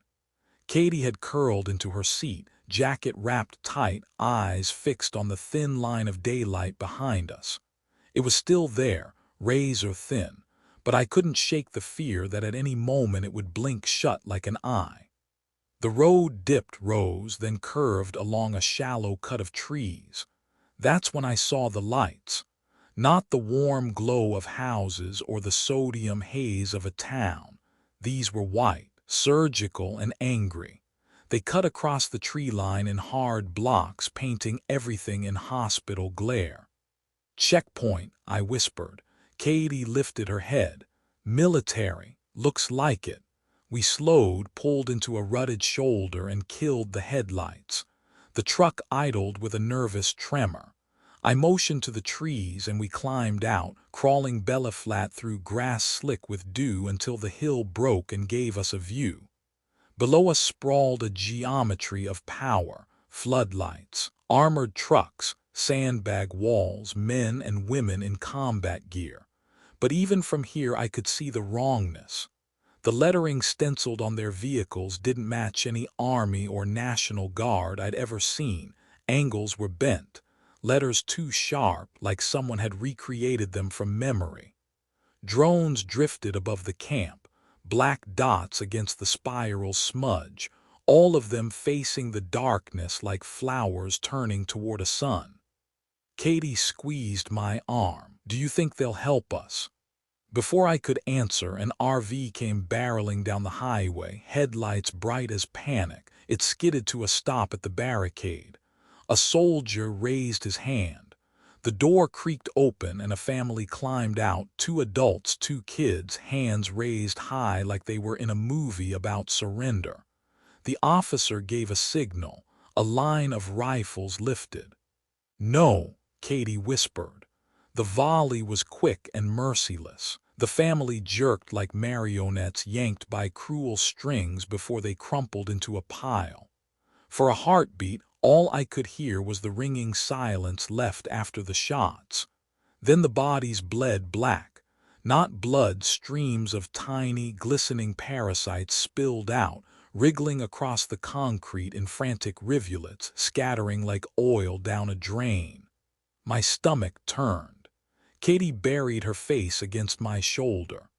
Katie had curled into her seat, jacket wrapped tight, eyes fixed on the thin line of daylight behind us. It was still there, razor thin, but I couldn't shake the fear that at any moment it would blink shut like an eye. The road dipped, rose, then curved along a shallow cut of trees. That's when I saw the lights. Not the warm glow of houses or the sodium haze of a town. These were white, surgical, and angry. They cut across the tree line in hard blocks, painting everything in hospital glare. "Checkpoint," I whispered. Katie lifted her head. "Military. Looks like it." We slowed, pulled into a rutted shoulder, and killed the headlights. The truck idled with a nervous tremor. I motioned to the trees and we climbed out, crawling belly flat through grass slick with dew until the hill broke and gave us a view. Below us sprawled a geometry of power, floodlights, armored trucks, sandbag walls, men and women in combat gear. But even from here I could see the wrongness. The lettering stenciled on their vehicles didn't match any Army or National Guard I'd ever seen. Angles were bent, letters too sharp, like someone had recreated them from memory. Drones drifted above the camp, black dots against the spiral smudge, all of them facing the darkness like flowers turning toward a sun. Katie squeezed my arm. "Do you think they'll help us?" Before I could answer, an RV came barreling down the highway, headlights bright as panic. It skidded to a stop at the barricade. A soldier raised his hand. The door creaked open and a family climbed out, 2 adults, 2 kids, hands raised high like they were in a movie about surrender. The officer gave a signal. A line of rifles lifted. "No," Katie whispered. The volley was quick and merciless. The family jerked like marionettes yanked by cruel strings before they crumpled into a pile. For a heartbeat, all I could hear was the ringing silence left after the shots. Then the bodies bled black. Not blood, streams of tiny, glistening parasites spilled out, wriggling across the concrete in frantic rivulets, scattering like oil down a drain. My stomach turned. Katie buried her face against my shoulder.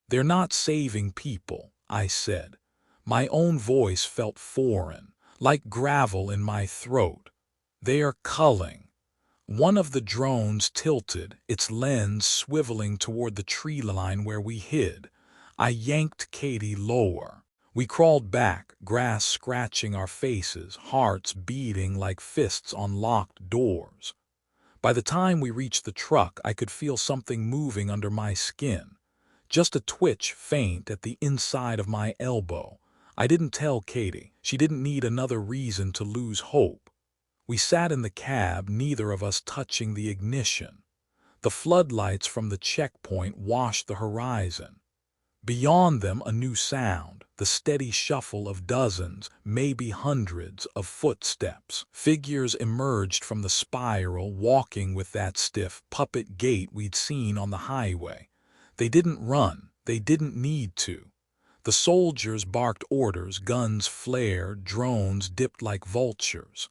"They're not saving people," I said. My own voice felt foreign, like gravel in my throat. "They are culling." One of the drones tilted, its lens swiveling toward the tree line where we hid. I yanked Katie lower. We crawled back, grass scratching our faces, hearts beating like fists on locked doors. By the time we reached the truck, I could feel something moving under my skin. Just a twitch, faint, at the inside of my elbow. I didn't tell Katie. She didn't need another reason to lose hope. We sat in the cab, neither of us touching the ignition. The floodlights from the checkpoint washed the horizon. Beyond them, a new sound, the steady shuffle of dozens, maybe hundreds, of footsteps. Figures emerged from the spiral, walking with that stiff, puppet gait we'd seen on the highway. They didn't run. They didn't need to. The soldiers barked orders, guns flared, drones dipped like vultures.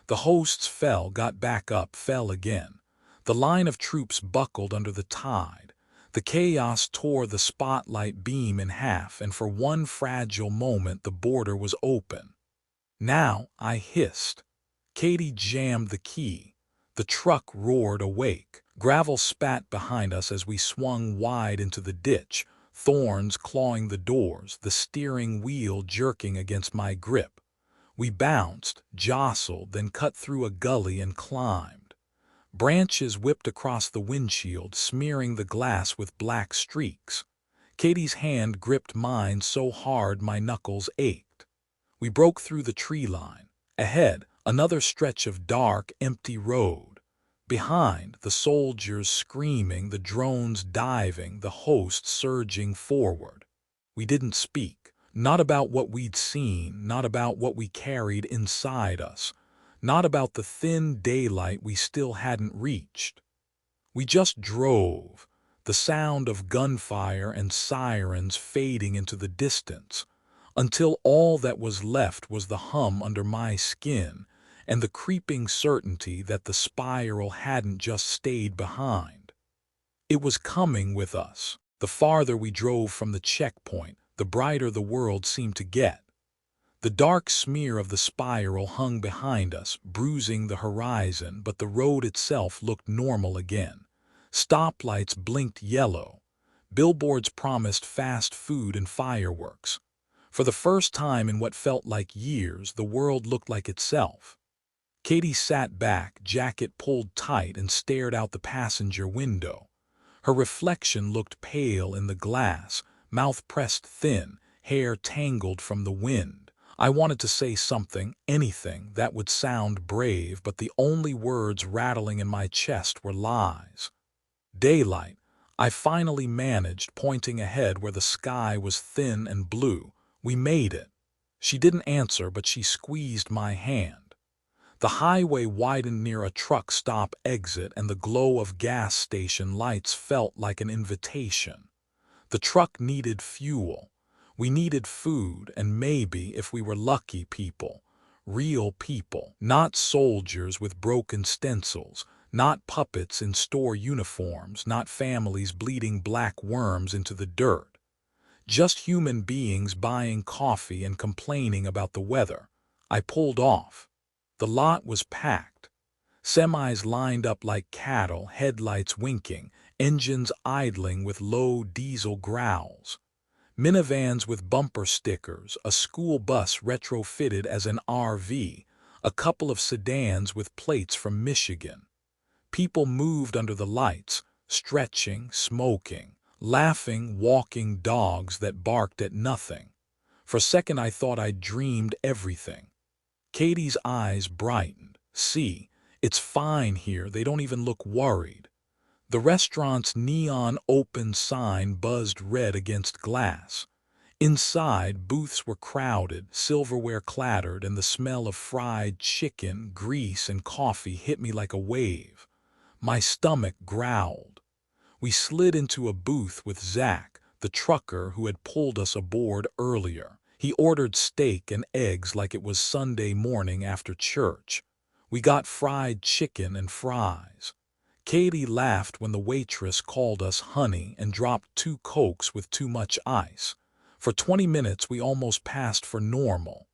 The hosts fell, got back up, fell again. The line of troops buckled under the tide. The chaos tore the spotlight beam in half, and for one fragile moment the border was open. "Now," I hissed. Katie jammed the key. The truck roared awake. Gravel spat behind us as we swung wide into the ditch, thorns clawing the doors, the steering wheel jerking against my grip. We bounced, jostled, then cut through a gully and climbed. Branches whipped across the windshield, smearing the glass with black streaks. Katie's hand gripped mine so hard my knuckles ached. We broke through the tree line. Ahead, another stretch of dark, empty road. Behind, the soldiers screaming, the drones diving, the host surging forward. We didn't speak. Not about what we'd seen, not about what we carried inside us, not about the thin daylight we still hadn't reached. We just drove, the sound of gunfire and sirens fading into the distance, until all that was left was the hum under my skin and the creeping certainty that the spiral hadn't just stayed behind. It was coming with us. The farther we drove from the checkpoint, the brighter the world seemed to get. The dark smear of the spiral hung behind us, bruising the horizon, but the road itself looked normal again. Stoplights blinked yellow. Billboards promised fast food and fireworks. For the first time in what felt like years, the world looked like itself. Katie sat back, jacket pulled tight, and stared out the passenger window. Her reflection looked pale in the glass, mouth pressed thin, hair tangled from the wind. I wanted to say something, anything, that would sound brave, but the only words rattling in my chest were lies. Daylight, I finally managed, pointing ahead where the sky was thin and blue. We made it. She didn't answer, but she squeezed my hand. The highway widened near a truck stop exit, and the glow of gas station lights felt like an invitation. The truck needed fuel. We needed food, and maybe, if we were lucky, people. Real people. Not soldiers with broken stencils. Not puppets in store uniforms. Not families bleeding black worms into the dirt. Just human beings buying coffee and complaining about the weather. I pulled off. The lot was packed. Semis lined up like cattle, headlights winking, engines idling with low diesel growls. Minivans with bumper stickers, a school bus retrofitted as an RV, a couple of sedans with plates from Michigan. People moved under the lights, stretching, smoking, laughing, walking dogs that barked at nothing. For a second I thought I'd dreamed everything. Katie's eyes brightened. See, it's fine here, they don't even look worried. The restaurant's neon open sign buzzed red against glass. Inside, booths were crowded, silverware clattered, and the smell of fried chicken, grease, and coffee hit me like a wave. My stomach growled. We slid into a booth with Zach, the trucker who had pulled us aboard earlier. He ordered steak and eggs like it was Sunday morning after church. We got fried chicken and fries. Katie laughed when the waitress called us honey and dropped 2 Cokes with too much ice. For 20 minutes we almost passed for normal.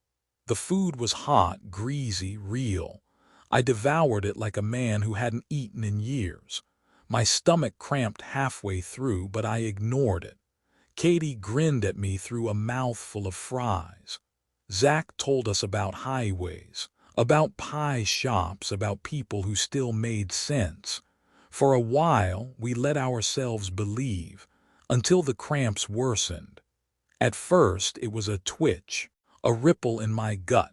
The food was hot, greasy, real. I devoured it like a man who hadn't eaten in years. My stomach cramped halfway through, but I ignored it. Katie grinned at me through a mouthful of fries. Zach told us about highways, about pie shops, about people who still made sense. For a while, we let ourselves believe, until the cramps worsened. At first, it was a twitch, a ripple in my gut,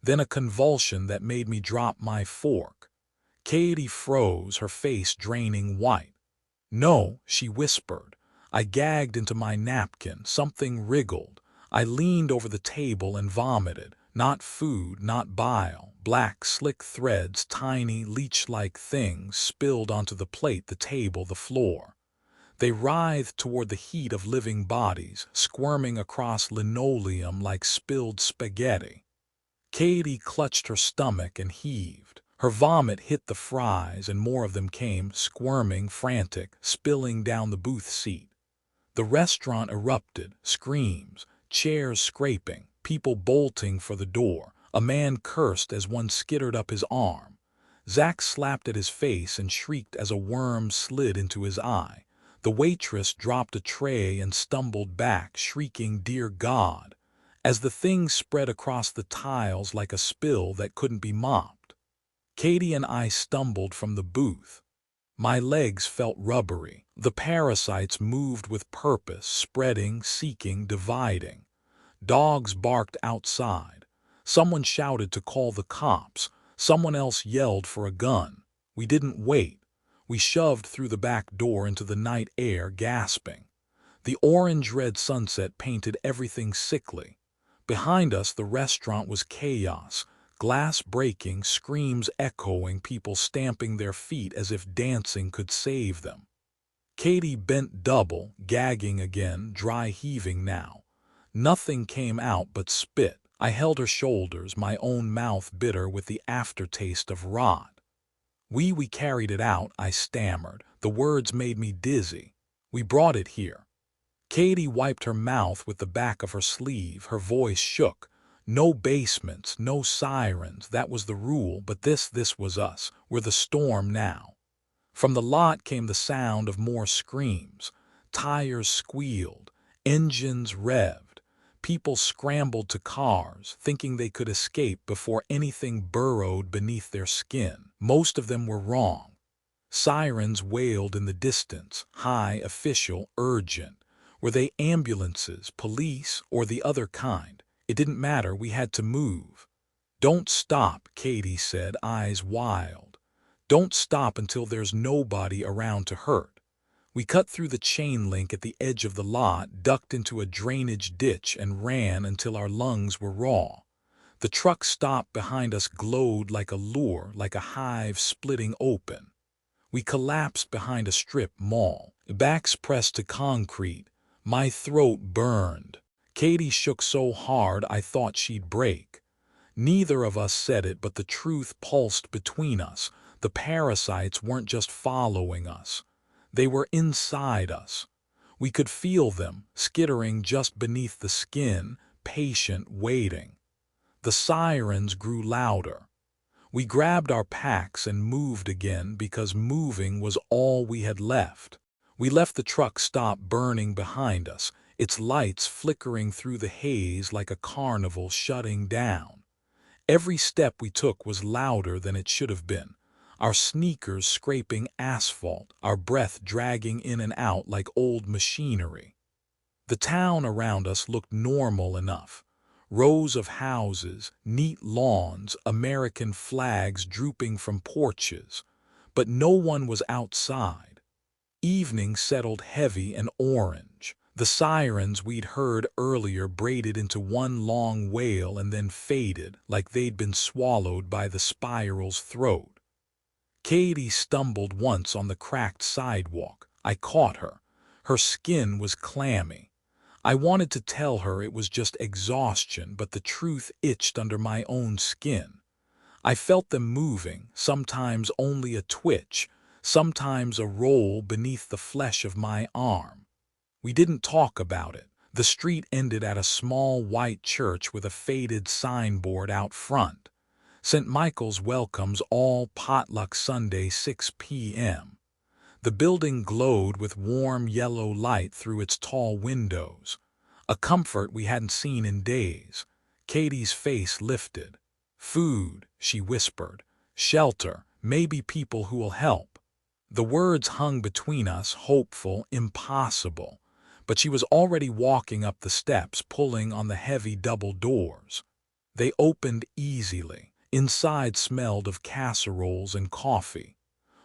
then a convulsion that made me drop my fork. Katie froze, her face draining white. "No," she whispered. I gagged into my napkin. Something wriggled. I leaned over the table and vomited. Not food, not bile. Black, slick threads, tiny, leech-like things spilled onto the plate, the table, the floor. They writhed toward the heat of living bodies, squirming across linoleum like spilled spaghetti. Katie clutched her stomach and heaved. Her vomit hit the fries, and more of them came, squirming, frantic, spilling down the booth seat. The restaurant erupted, screams, chairs scraping, people bolting for the door. A man cursed as one skittered up his arm. Zach slapped at his face and shrieked as a worm slid into his eye. The waitress dropped a tray and stumbled back, shrieking, "Dear God," as the thing spread across the tiles like a spill that couldn't be mopped. Katie and I stumbled from the booth. My legs felt rubbery. The parasites moved with purpose, spreading, seeking, dividing. Dogs barked outside. Someone shouted to call the cops. Someone else yelled for a gun. We didn't wait. We shoved through the back door into the night air, gasping. The orange-red sunset painted everything sickly. Behind us, the restaurant was chaos, glass breaking, screams echoing, people stamping their feet as if dancing could save them. Katie bent double, gagging again, dry heaving now. Nothing came out but spit. I held her shoulders, my own mouth bitter with the aftertaste of rot. We carried it out, I stammered. The words made me dizzy. We brought it here. Katie wiped her mouth with the back of her sleeve, her voice shook. No basements, no sirens, that was the rule, but this was us. We're the storm now. From the lot came the sound of more screams. Tires squealed, engines revved. People scrambled to cars, thinking they could escape before anything burrowed beneath their skin. Most of them were wrong. Sirens wailed in the distance, high, official, urgent. Were they ambulances, police, or the other kind? It didn't matter, we had to move. "Don't stop," Katie said, eyes wild. "Don't stop until there's nobody around to hurt." We cut through the chain link at the edge of the lot, ducked into a drainage ditch, and ran until our lungs were raw. The truck stop behind us glowed like a lure, like a hive splitting open. We collapsed behind a strip mall, backs pressed to concrete. My throat burned. Katie shook so hard I thought she'd break. Neither of us said it, but the truth pulsed between us. The parasites weren't just following us. They were inside us. We could feel them, skittering just beneath the skin, patient, waiting. The sirens grew louder. We grabbed our packs and moved again because moving was all we had left. We left the truck stop burning behind us, its lights flickering through the haze like a carnival shutting down. Every step we took was louder than it should have been. Our sneakers scraping asphalt, our breath dragging in and out like old machinery. The town around us looked normal enough. Rows of houses, neat lawns, American flags drooping from porches. But no one was outside. Evening settled heavy and orange. The sirens we'd heard earlier braided into one long wail and then faded like they'd been swallowed by the spiral's throat. Katie stumbled once on the cracked sidewalk. I caught her. Her skin was clammy. I wanted to tell her it was just exhaustion, but the truth itched under my own skin. I felt them moving, sometimes only a twitch, sometimes a roll beneath the flesh of my arm. We didn't talk about it. The street ended at a small white church with a faded signboard out front. St. Michael's welcomes all potluck Sunday 6 p.m. The building glowed with warm yellow light through its tall windows, a comfort we hadn't seen in days. Katie's face lifted. "Food," she whispered. "Shelter, maybe people who will help." The words hung between us, hopeful, impossible. But she was already walking up the steps, pulling on the heavy double doors. They opened easily. Inside smelled of casseroles and coffee.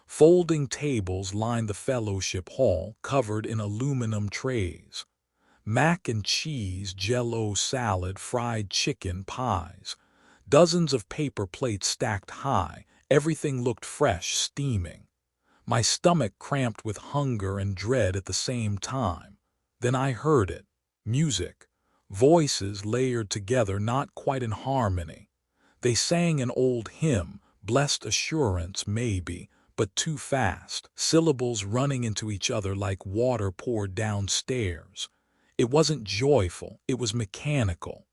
Folding tables lined the fellowship hall, covered in aluminum trays. Mac and cheese, Jell-O salad, fried chicken, pies. Dozens of paper plates stacked high. Everything looked fresh, steaming. My stomach cramped with hunger and dread at the same time. Then I heard it. Music. Voices layered together, not quite in harmony. They sang an old hymn, blessed assurance maybe, but too fast, syllables running into each other like water poured downstairs. It wasn't joyful, it was mechanical.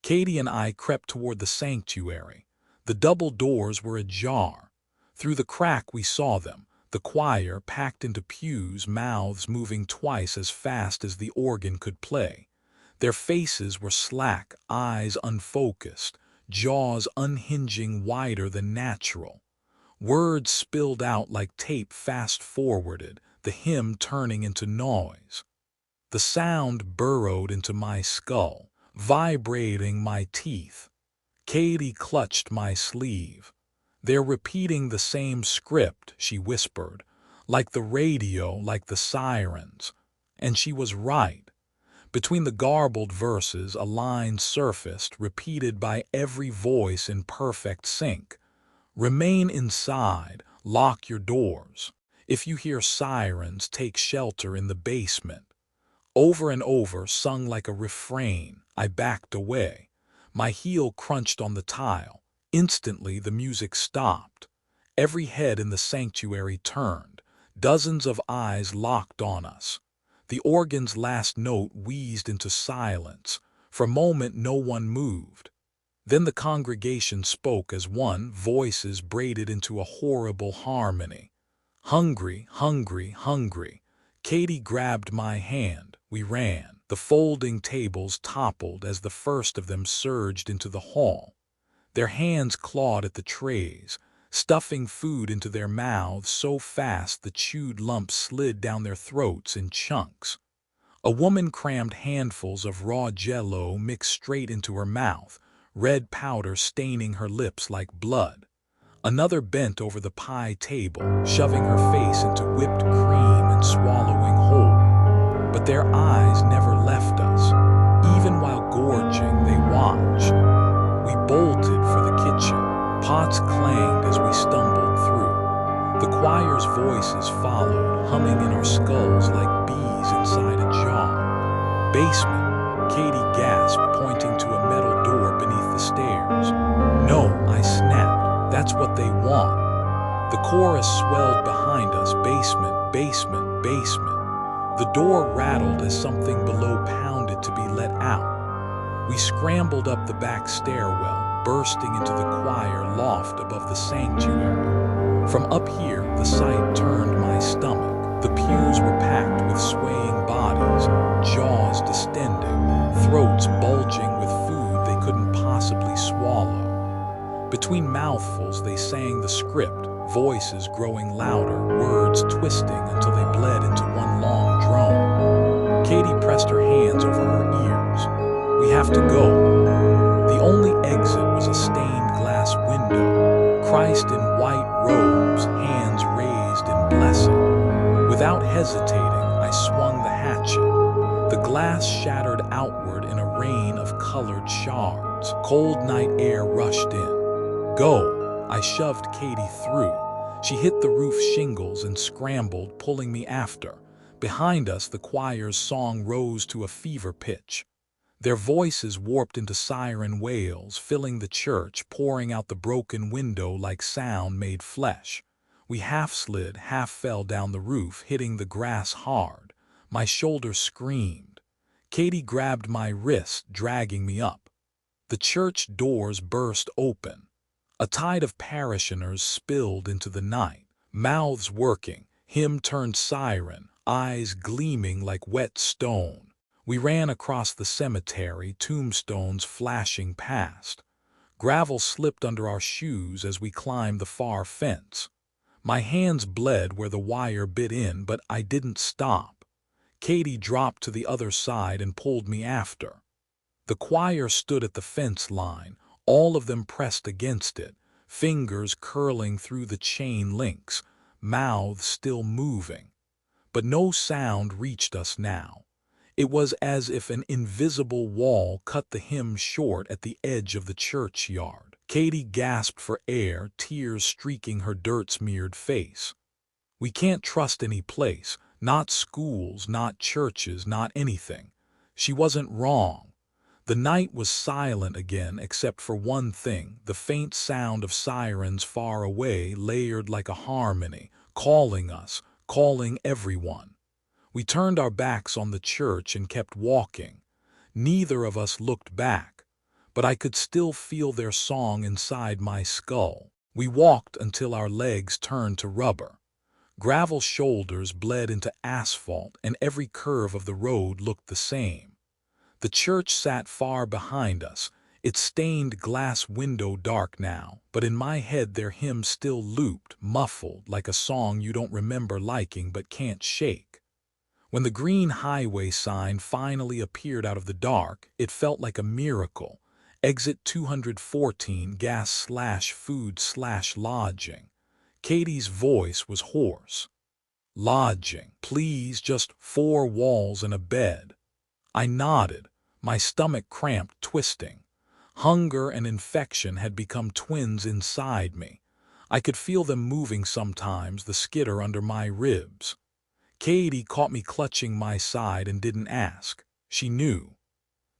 Katie and I crept toward the sanctuary. The double doors were ajar. Through the crack we saw them, the choir packed into pews, mouths moving twice as fast as the organ could play. Their faces were slack, eyes unfocused, jaws unhinging wider than natural. Words spilled out like tape fast-forwarded, the hymn turning into noise. The sound burrowed into my skull, vibrating my teeth. Katie clutched my sleeve. "They're repeating the same script," she whispered, "like the radio, like the sirens." And she was right. Between the garbled verses, a line surfaced, repeated by every voice in perfect sync. "Remain inside, lock your doors. If you hear sirens, take shelter in the basement." Over and over, sung like a refrain. I backed away. My heel crunched on the tile. Instantly, the music stopped. Every head in the sanctuary turned. Dozens of eyes locked on us. The organ's last note wheezed into silence. For a moment, no one moved. Then the congregation spoke as one, voices braided into a horrible harmony. "Hungry, hungry, hungry." Katie grabbed my hand. We ran. The folding tables toppled as the first of them surged into the hall. Their hands clawed at the trays, stuffing food into their mouths so fast the chewed lumps slid down their throats in chunks. A woman crammed handfuls of raw jello mixed straight into her mouth, red powder staining her lips like blood. Another bent over the pie table, shoving her face into whipped cream and swallowing whole. But their eyes never left us. Even while gorging, they watched. We bolted for the kitchen. Pots clanged as we stumbled through. The choir's voices followed, humming in our skulls like bees inside a jar. "Basement," Katie gasped, pointing to a metal door beneath the stairs. "No," I snapped. "That's what they want." The chorus swelled behind us. "Basement, basement, basement." The door rattled as something below pounded to be let out. We scrambled up the back stairwell, bursting into the choir loft above the sanctuary. From up here, the sight turned my stomach. The pews were packed with swaying bodies, jaws distended, throats bulging with food they couldn't possibly swallow. Between mouthfuls, they sang the script, voices growing louder, words twisting until they bled into one long drone. Katie pressed her hands over her ears. "We have to go." The only exit was a stained glass window. Christ in white robes, hands raised in blessing. Without hesitating, I swung the hatchet. The glass shattered outward in a rain of colored shards. Cold night air rushed in. "Go." I shoved Katie through. She hit the roof shingles and scrambled, pulling me after. Behind us, the choir's song rose to a fever pitch. Their voices warped into siren wails, filling the church, pouring out the broken window like sound made flesh. We half slid, half fell down the roof, hitting the grass hard. My shoulders screamed. Katie grabbed my wrist, dragging me up. The church doors burst open. A tide of parishioners spilled into the night, mouths working, hymn turned siren, eyes gleaming like wet stone. We ran across the cemetery, tombstones flashing past. Gravel slipped under our shoes as we climbed the far fence. My hands bled where the wire bit in, but I didn't stop. Katie dropped to the other side and pulled me after. The choir stood at the fence line, all of them pressed against it, fingers curling through the chain links, mouths still moving. But no sound reached us now. It was as if an invisible wall cut the hymn short at the edge of the churchyard. Katie gasped for air, tears streaking her dirt-smeared face. "We can't trust any place, not schools, not churches, not anything." She wasn't wrong. The night was silent again except for one thing, the faint sound of sirens far away, layered like a harmony, calling us, calling everyone. We turned our backs on the church and kept walking. Neither of us looked back, but I could still feel their song inside my skull. We walked until our legs turned to rubber. Gravel shoulders bled into asphalt, and every curve of the road looked the same. The church sat far behind us, its stained glass window dark now, but in my head their hymn still looped, muffled, like a song you don't remember liking but can't shake. When the green highway sign finally appeared out of the dark, it felt like a miracle. Exit 214, gas/food/lodging. Katie's voice was hoarse. Lodging, please, just 4 walls and a bed. I nodded, my stomach cramped, twisting. Hunger and infection had become twins inside me. I could feel them moving sometimes, the skitter under my ribs. Katie caught me clutching my side and didn't ask. She knew.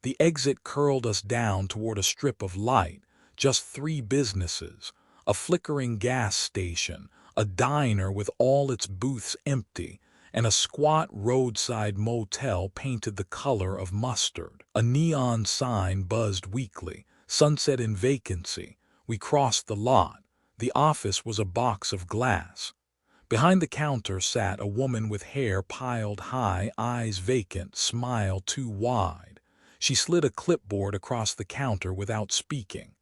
The exit curled us down toward a strip of light, just 3 businesses, a flickering gas station, a diner with all its booths empty, and a squat roadside motel painted the color of mustard. A neon sign buzzed weakly, sunset in vacancy. We crossed the lot. The office was a box of glass. Behind the counter sat a woman with hair piled high, eyes vacant, smile too wide. She slid a clipboard across the counter without speaking.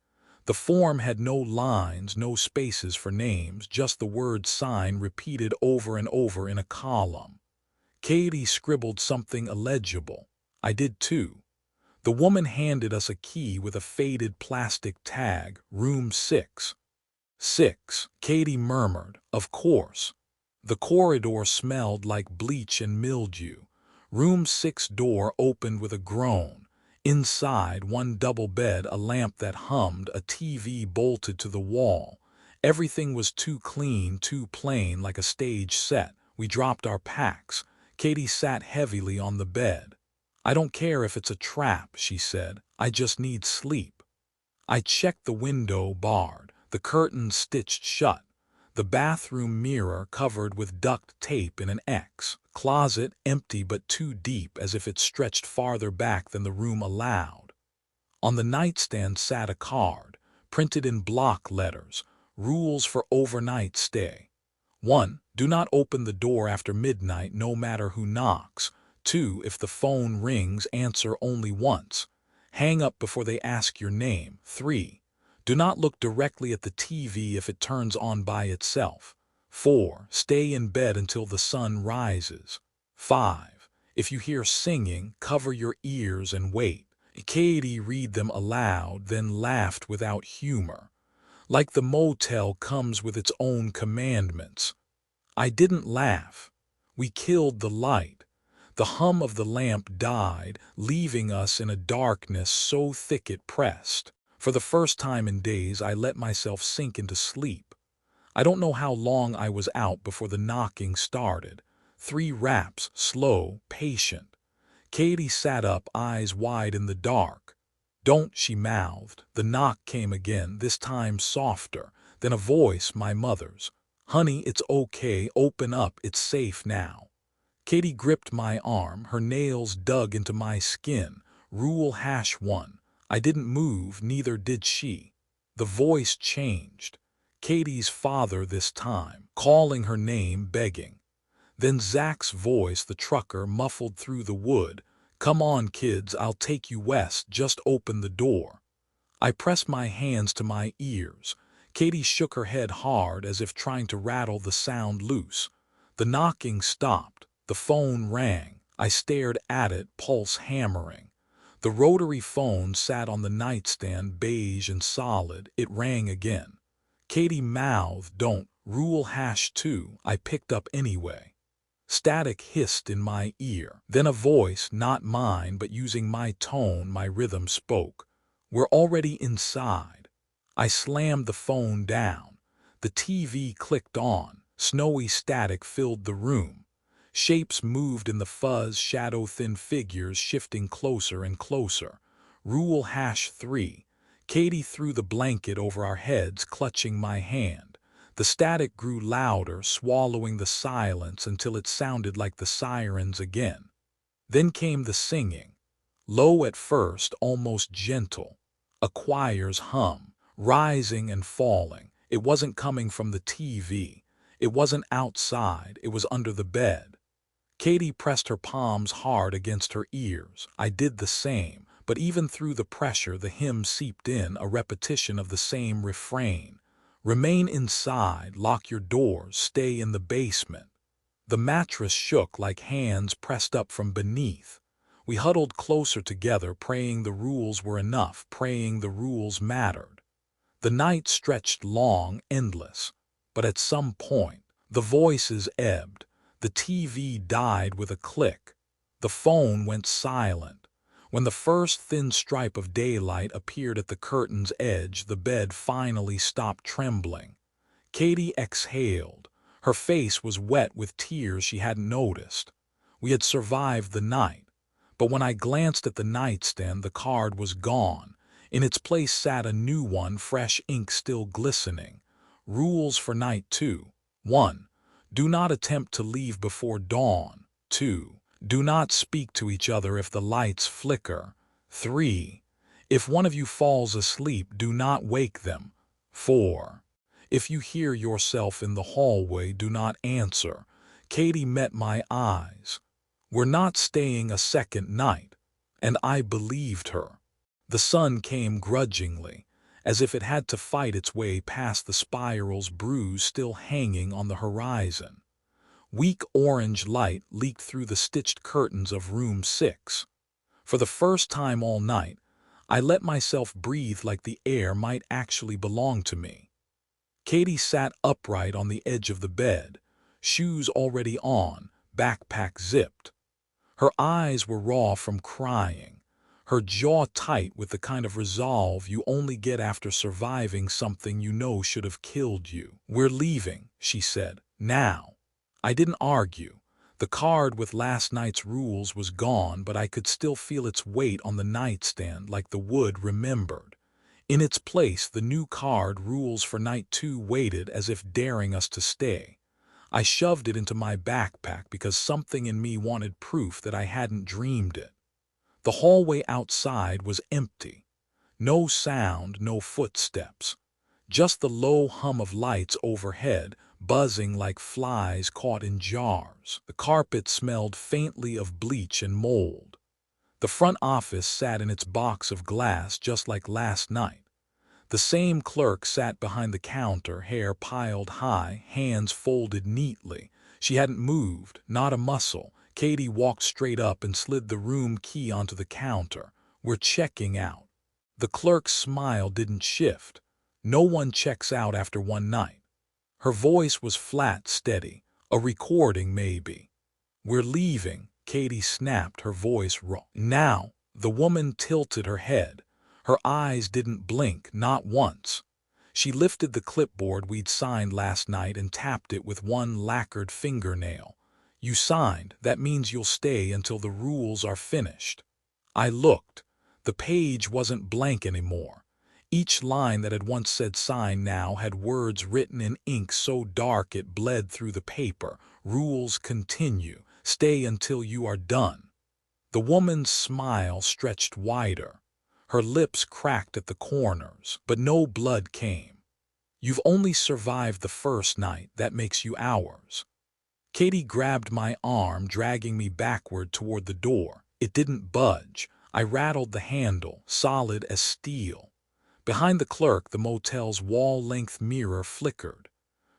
The form had no lines, no spaces for names, just the word sign repeated over and over in a column. Katie scribbled something illegible. I did too. The woman handed us a key with a faded plastic tag, room 6. 6, Katie murmured. Of course. The corridor smelled like bleach and mildew. Room 6 door opened with a groan. Inside, 1 double bed, a lamp that hummed, a TV bolted to the wall. Everything was too clean, too plain, like a stage set. We dropped our packs. Katie sat heavily on the bed. I don't care if it's a trap, she said. I just need sleep. I checked the window, barred, the curtains stitched shut, the bathroom mirror covered with duct tape in an X, closet empty but too deep, as if it stretched farther back than the room allowed. On the nightstand sat a card, printed in block letters, rules for overnight stay. 1. Do not open the door after midnight, no matter who knocks. 2. If the phone rings, answer only once. Hang up before they ask your name. 3. Do not look directly at the TV if it turns on by itself. 4. Stay in bed until the sun rises. 5. If you hear singing, cover your ears and wait. Katie read them aloud, then laughed without humor. Like the motel comes with its own commandments. I didn't laugh. We killed the light. The hum of the lamp died, leaving us in a darkness so thick it pressed. For the first time in days, I let myself sink into sleep. I don't know how long I was out before the knocking started. 3 raps, slow, patient. Katie sat up, eyes wide in the dark. Don't, she mouthed. The knock came again, this time softer. Then a voice, my mother's. Honey, it's okay, open up, it's safe now. Katie gripped my arm, her nails dug into my skin. Rule #1. I didn't move, neither did she. The voice changed. Katie's father this time, calling her name, begging. Then Zach's voice, the trucker, muffled through the wood. Come on, kids, I'll take you west, just open the door. I pressed my hands to my ears. Katie shook her head hard, as if trying to rattle the sound loose. The knocking stopped. The phone rang. I stared at it, pulse hammering. The rotary phone sat on the nightstand, beige and solid. It rang again. Katie mouthed, don't. Rule #2. I picked up anyway. Static hissed in my ear. Then a voice, not mine, but using my tone, my rhythm, spoke. We're already inside. I slammed the phone down. The TV clicked on. Snowy static filled the room. Shapes moved in the fuzz, shadow-thin figures shifting closer and closer. Rule #3. Katie threw the blanket over our heads, clutching my hand. The static grew louder, swallowing the silence until it sounded like the sirens again. Then came the singing. Low at first, almost gentle. A choir's hum, rising and falling. It wasn't coming from the TV. It wasn't outside. It was under the bed. Katie pressed her palms hard against her ears. I did the same, but even through the pressure, the hymn seeped in, a repetition of the same refrain. Remain inside, lock your doors, stay in the basement. The mattress shook like hands pressed up from beneath. We huddled closer together, praying the rules were enough, praying the rules mattered. The night stretched long, endless, but at some point, the voices ebbed, the TV died with a click, the phone went silent. When the first thin stripe of daylight appeared at the curtain's edge, the bed finally stopped trembling. Katie exhaled. Her face was wet with tears she hadn't noticed. We had survived the night, but when I glanced at the nightstand, the card was gone. In its place sat a new one, fresh ink still glistening. Rules for night 2. 1. Do not attempt to leave before dawn. 2. Do not speak to each other if the lights flicker. 3. If one of you falls asleep, do not wake them. 4. If you hear yourself in the hallway, do not answer. Katie met my eyes. We're not staying a second night, and I believed her. The sun came grudgingly, as if it had to fight its way past the spiral's bruise still hanging on the horizon. Weak orange light leaked through the stitched curtains of room 6. For the first time all night, I let myself breathe like the air might actually belong to me. Katie sat upright on the edge of the bed, shoes already on, backpack zipped. Her eyes were raw from crying, her jaw tight with the kind of resolve you only get after surviving something you know should have killed you. "We're leaving," she said. "Now." I didn't argue. The card with last night's rules was gone, but I could still feel its weight on the nightstand like the wood remembered. In its place, the new card, Rules for Night 2, waited as if daring us to stay. I shoved it into my backpack because something in me wanted proof that I hadn't dreamed it. The hallway outside was empty. No sound, no footsteps. Just the low hum of lights overhead, buzzing like flies caught in jars. The carpet smelled faintly of bleach and mold. The front office sat in its box of glass just like last night. The same clerk sat behind the counter, hair piled high, hands folded neatly. She hadn't moved, not a muscle. Katie walked straight up and slid the room key onto the counter. "We're checking out." The clerk's smile didn't shift. No one checks out after one night. Her voice was flat, steady. A recording, maybe. "We're leaving," Katie snapped, her voice raw. "Now." The woman tilted her head. Her eyes didn't blink, not once. She lifted the clipboard we'd signed last night and tapped it with one lacquered fingernail. "You signed. That means you'll stay until the rules are finished." I looked. The page wasn't blank anymore. Each line that had once said sign now had words written in ink so dark it bled through the paper. "Rules continue. Stay until you are done." The woman's smile stretched wider. Her lips cracked at the corners, but no blood came. "You've only survived the first night. That makes you ours." Katie grabbed my arm, dragging me backward toward the door. It didn't budge. I rattled the handle, solid as steel. Behind the clerk, the motel's wall-length mirror flickered.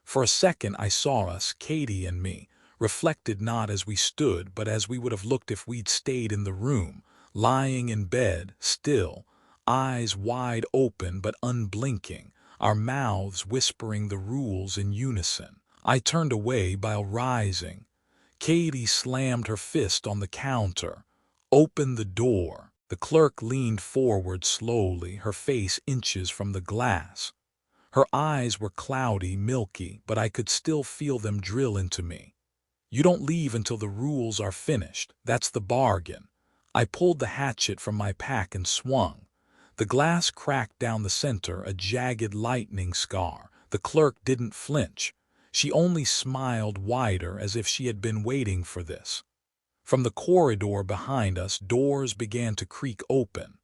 For a second I saw us, Katie and me, reflected not as we stood, but as we would have looked if we'd stayed in the room, lying in bed, still, eyes wide open but unblinking, our mouths whispering the rules in unison. I turned away while rising. Katie slammed her fist on the counter. "Open the door." The clerk leaned forward slowly, her face inches from the glass. Her eyes were cloudy, milky, but I could still feel them drill into me. "You don't leave until the rules are finished. That's the bargain." I pulled the hatchet from my pack and swung. The glass cracked down the center, a jagged lightning scar. The clerk didn't flinch. She only smiled wider, as if she had been waiting for this. From the corridor behind us, doors began to creak open.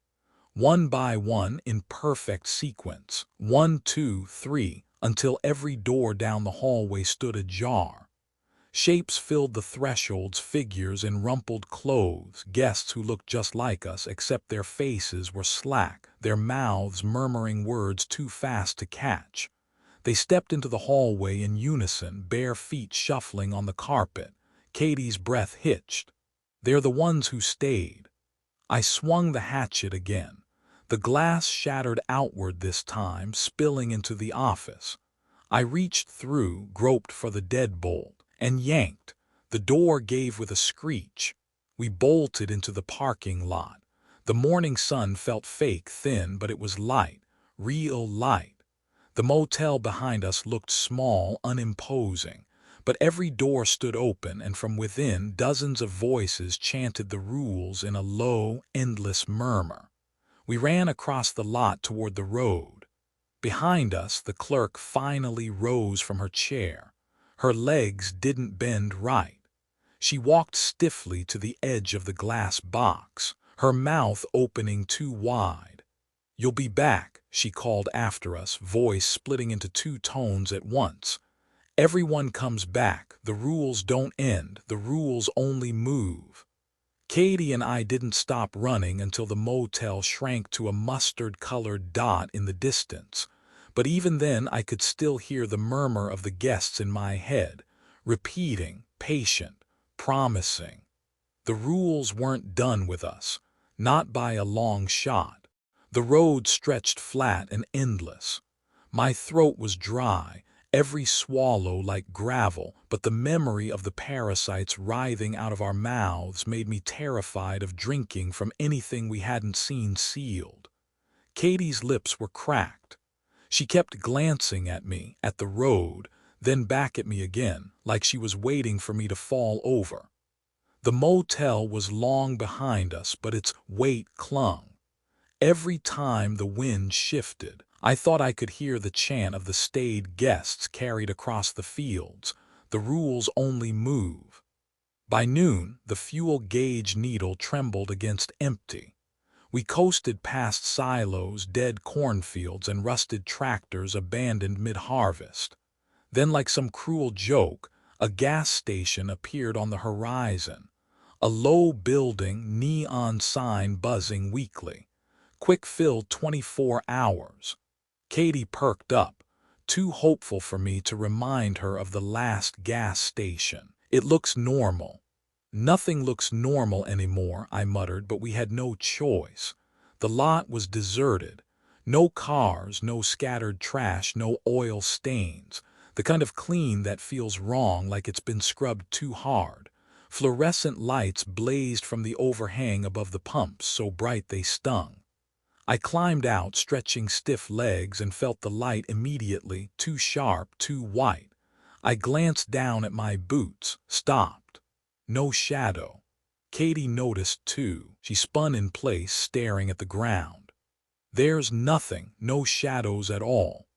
One by one, in perfect sequence. 1, 2, 3, until every door down the hallway stood ajar. Shapes filled the thresholds, figures in rumpled clothes, guests who looked just like us, except their faces were slack, their mouths murmuring words too fast to catch. They stepped into the hallway in unison, bare feet shuffling on the carpet. Katie's breath hitched. "They're the ones who stayed." I swung the hatchet again. The glass shattered outward this time, spilling into the office. I reached through, groped for the deadbolt, and yanked. The door gave with a screech. We bolted into the parking lot. The morning sun felt fake thin, but it was light, real light. The motel behind us looked small, unimposing, but every door stood open, and from within dozens of voices chanted the rules in a low, endless murmur. We ran across the lot toward the road. Behind us, the clerk finally rose from her chair. Her legs didn't bend right. She walked stiffly to the edge of the glass box, her mouth opening too wide. "You'll be back," she called after us, voice splitting into two tones at once. "Everyone comes back. The rules don't end. The rules only move." Katie and I didn't stop running until the motel shrank to a mustard-colored dot in the distance. But even then I could still hear the murmur of the guests in my head, repeating, patient, promising. The rules weren't done with us, not by a long shot. The road stretched flat and endless. My throat was dry, every swallow like gravel, but the memory of the parasites writhing out of our mouths made me terrified of drinking from anything we hadn't seen sealed. Katie's lips were cracked. She kept glancing at me, at the road, then back at me again, like she was waiting for me to fall over. The motel was long behind us, but its weight clung. Every time the wind shifted, I thought I could hear the chant of the staid guests carried across the fields. The rules only move. By noon, the fuel gauge needle trembled against empty. We coasted past silos, dead cornfields, and rusted tractors abandoned mid-harvest. Then, like some cruel joke, a gas station appeared on the horizon. A low building, neon sign buzzing weakly. Quick fill 24 hours. Katie perked up, too hopeful for me to remind her of the last gas station. "It looks normal." "Nothing looks normal anymore," I muttered, but we had no choice. The lot was deserted. No cars, no scattered trash, no oil stains. The kind of clean that feels wrong, like it's been scrubbed too hard. Fluorescent lights blazed from the overhang above the pumps, so bright they stung. I climbed out, stretching stiff legs, and felt the light immediately, too sharp, too white. I glanced down at my boots, stopped. No shadow. Katie noticed too. She spun in place, staring at the ground. "There's nothing, no shadows at all."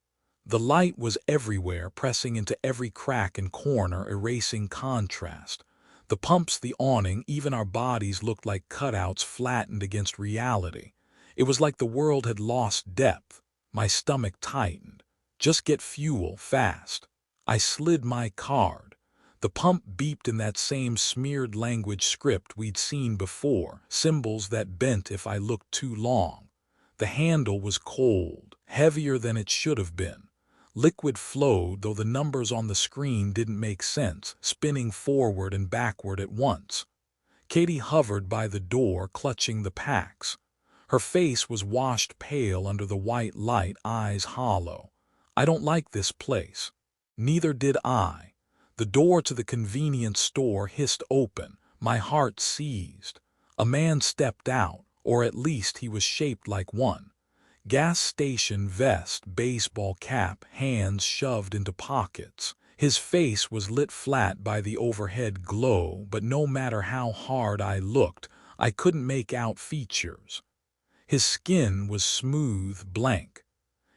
The light was everywhere, pressing into every crack and corner, erasing contrast. The pumps, the awning, even our bodies looked like cutouts flattened against reality. It was like the world had lost depth. My stomach tightened. "Just get fuel, fast." I slid my card. The pump beeped in that same smeared language script we'd seen before, symbols that bent if I looked too long. The handle was cold, heavier than it should have been. Liquid flowed, though the numbers on the screen didn't make sense, spinning forward and backward at once. Katie hovered by the door, clutching the packs. Her face was washed pale under the white light, eyes hollow. "I don't like this place." Neither did I. The door to the convenience store hissed open. My heart seized. A man stepped out, or at least he was shaped like one. Gas station vest, baseball cap, hands shoved into pockets. His face was lit flat by the overhead glow, but no matter how hard I looked, I couldn't make out features. His skin was smooth, blank.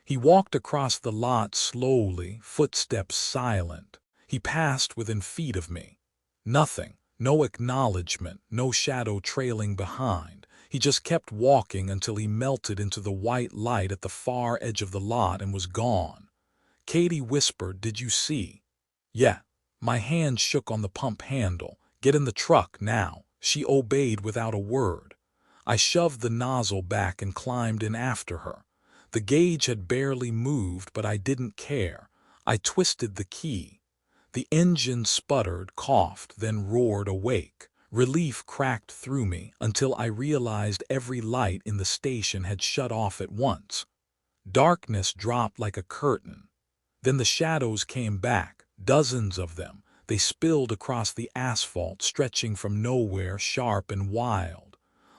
He walked across the lot slowly, footsteps silent. He passed within feet of me. Nothing, no acknowledgement, no shadow trailing behind. He just kept walking until he melted into the white light at the far edge of the lot and was gone. Katie whispered, "Did you see?" "Yeah." My hand shook on the pump handle. "Get in the truck now." She obeyed without a word. I shoved the nozzle back and climbed in after her. The gauge had barely moved, but I didn't care. I twisted the key. The engine sputtered, coughed, then roared awake. Relief cracked through me until I realized every light in the station had shut off at once. Darkness dropped like a curtain. Then the shadows came back, dozens of them. They spilled across the asphalt, stretching from nowhere, sharp and wild.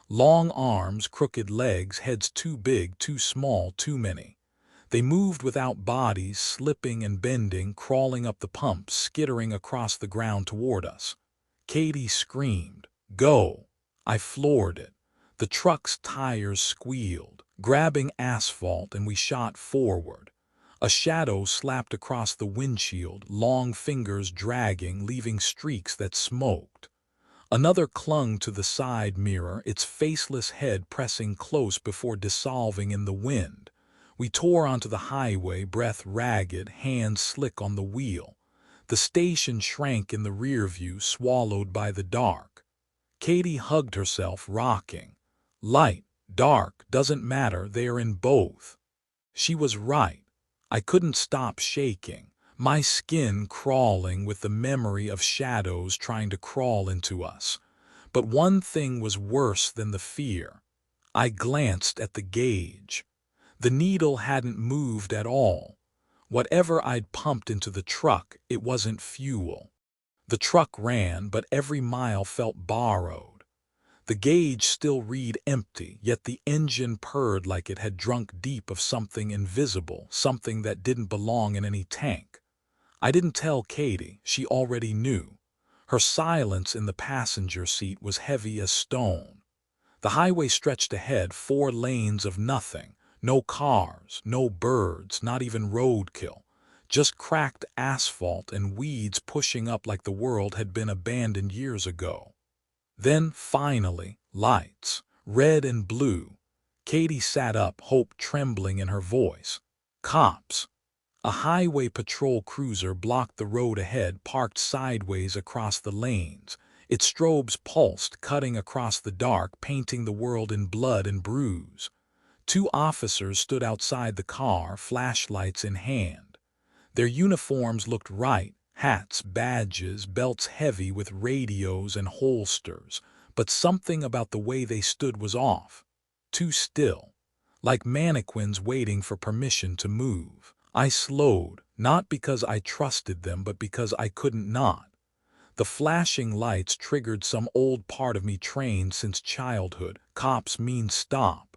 Long arms, crooked legs, heads too big, too small, too many. They moved without bodies, slipping and bending, crawling up the pumps, skittering across the ground toward us. Katie screamed, "Go!" I floored it. The truck's tires squealed, grabbing asphalt, and we shot forward. A shadow slapped across the windshield, long fingers dragging, leaving streaks that smoked. Another clung to the side mirror, its faceless head pressing close before dissolving in the wind. We tore onto the highway, breath ragged, hands slick on the wheel. The station shrank in the rear view, swallowed by the dark. Katie hugged herself, rocking. Light, dark, doesn't matter, they are in both. She was right. I couldn't stop shaking, my skin crawling with the memory of shadows trying to crawl into us. But one thing was worse than the fear. I glanced at the gauge. The needle hadn't moved at all. Whatever I'd pumped into the truck, it wasn't fuel. The truck ran, but every mile felt borrowed. The gauge still read empty, yet the engine purred like it had drunk deep of something invisible, something that didn't belong in any tank. I didn't tell Katie, she already knew. Her silence in the passenger seat was heavy as stone. The highway stretched ahead, 4 lanes of nothing. No cars, no birds, not even roadkill. Just cracked asphalt and weeds pushing up like the world had been abandoned years ago. Then, finally, lights, red and blue. Katie sat up, hope trembling in her voice. Cops. A highway patrol cruiser blocked the road ahead, parked sideways across the lanes. Its strobes pulsed, cutting across the dark, painting the world in blood and bruise. 2 officers stood outside the car, flashlights in hand. Their uniforms looked right. Hats, badges, belts heavy with radios and holsters, but something about the way they stood was off. Too still, like mannequins waiting for permission to move. I slowed, not because I trusted them, but because I couldn't not. The flashing lights triggered some old part of me trained since childhood. Cops mean stop.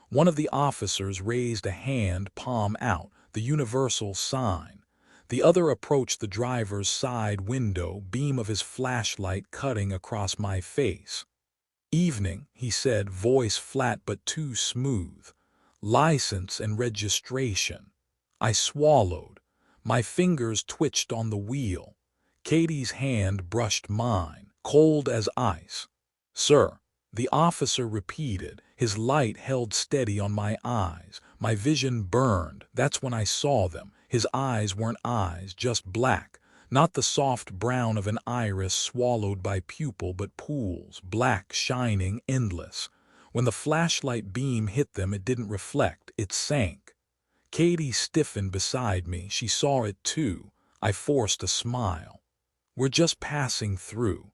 One of the officers raised a hand, palm out, the universal sign. The other approached the driver's side window, beam of his flashlight cutting across my face. "Evening," he said, voice flat but too smooth. "License and registration." I swallowed. My fingers twitched on the wheel. Katie's hand brushed mine, cold as ice. "Sir," the officer repeated, his light held steady on my eyes. My vision burned. That's when I saw them. His eyes weren't eyes, just black, not the soft brown of an iris swallowed by pupil, but pools, black, shining, endless. When the flashlight beam hit them, it didn't reflect, it sank. Katie stiffened beside me. She saw it too. I forced a smile. "We're just passing through."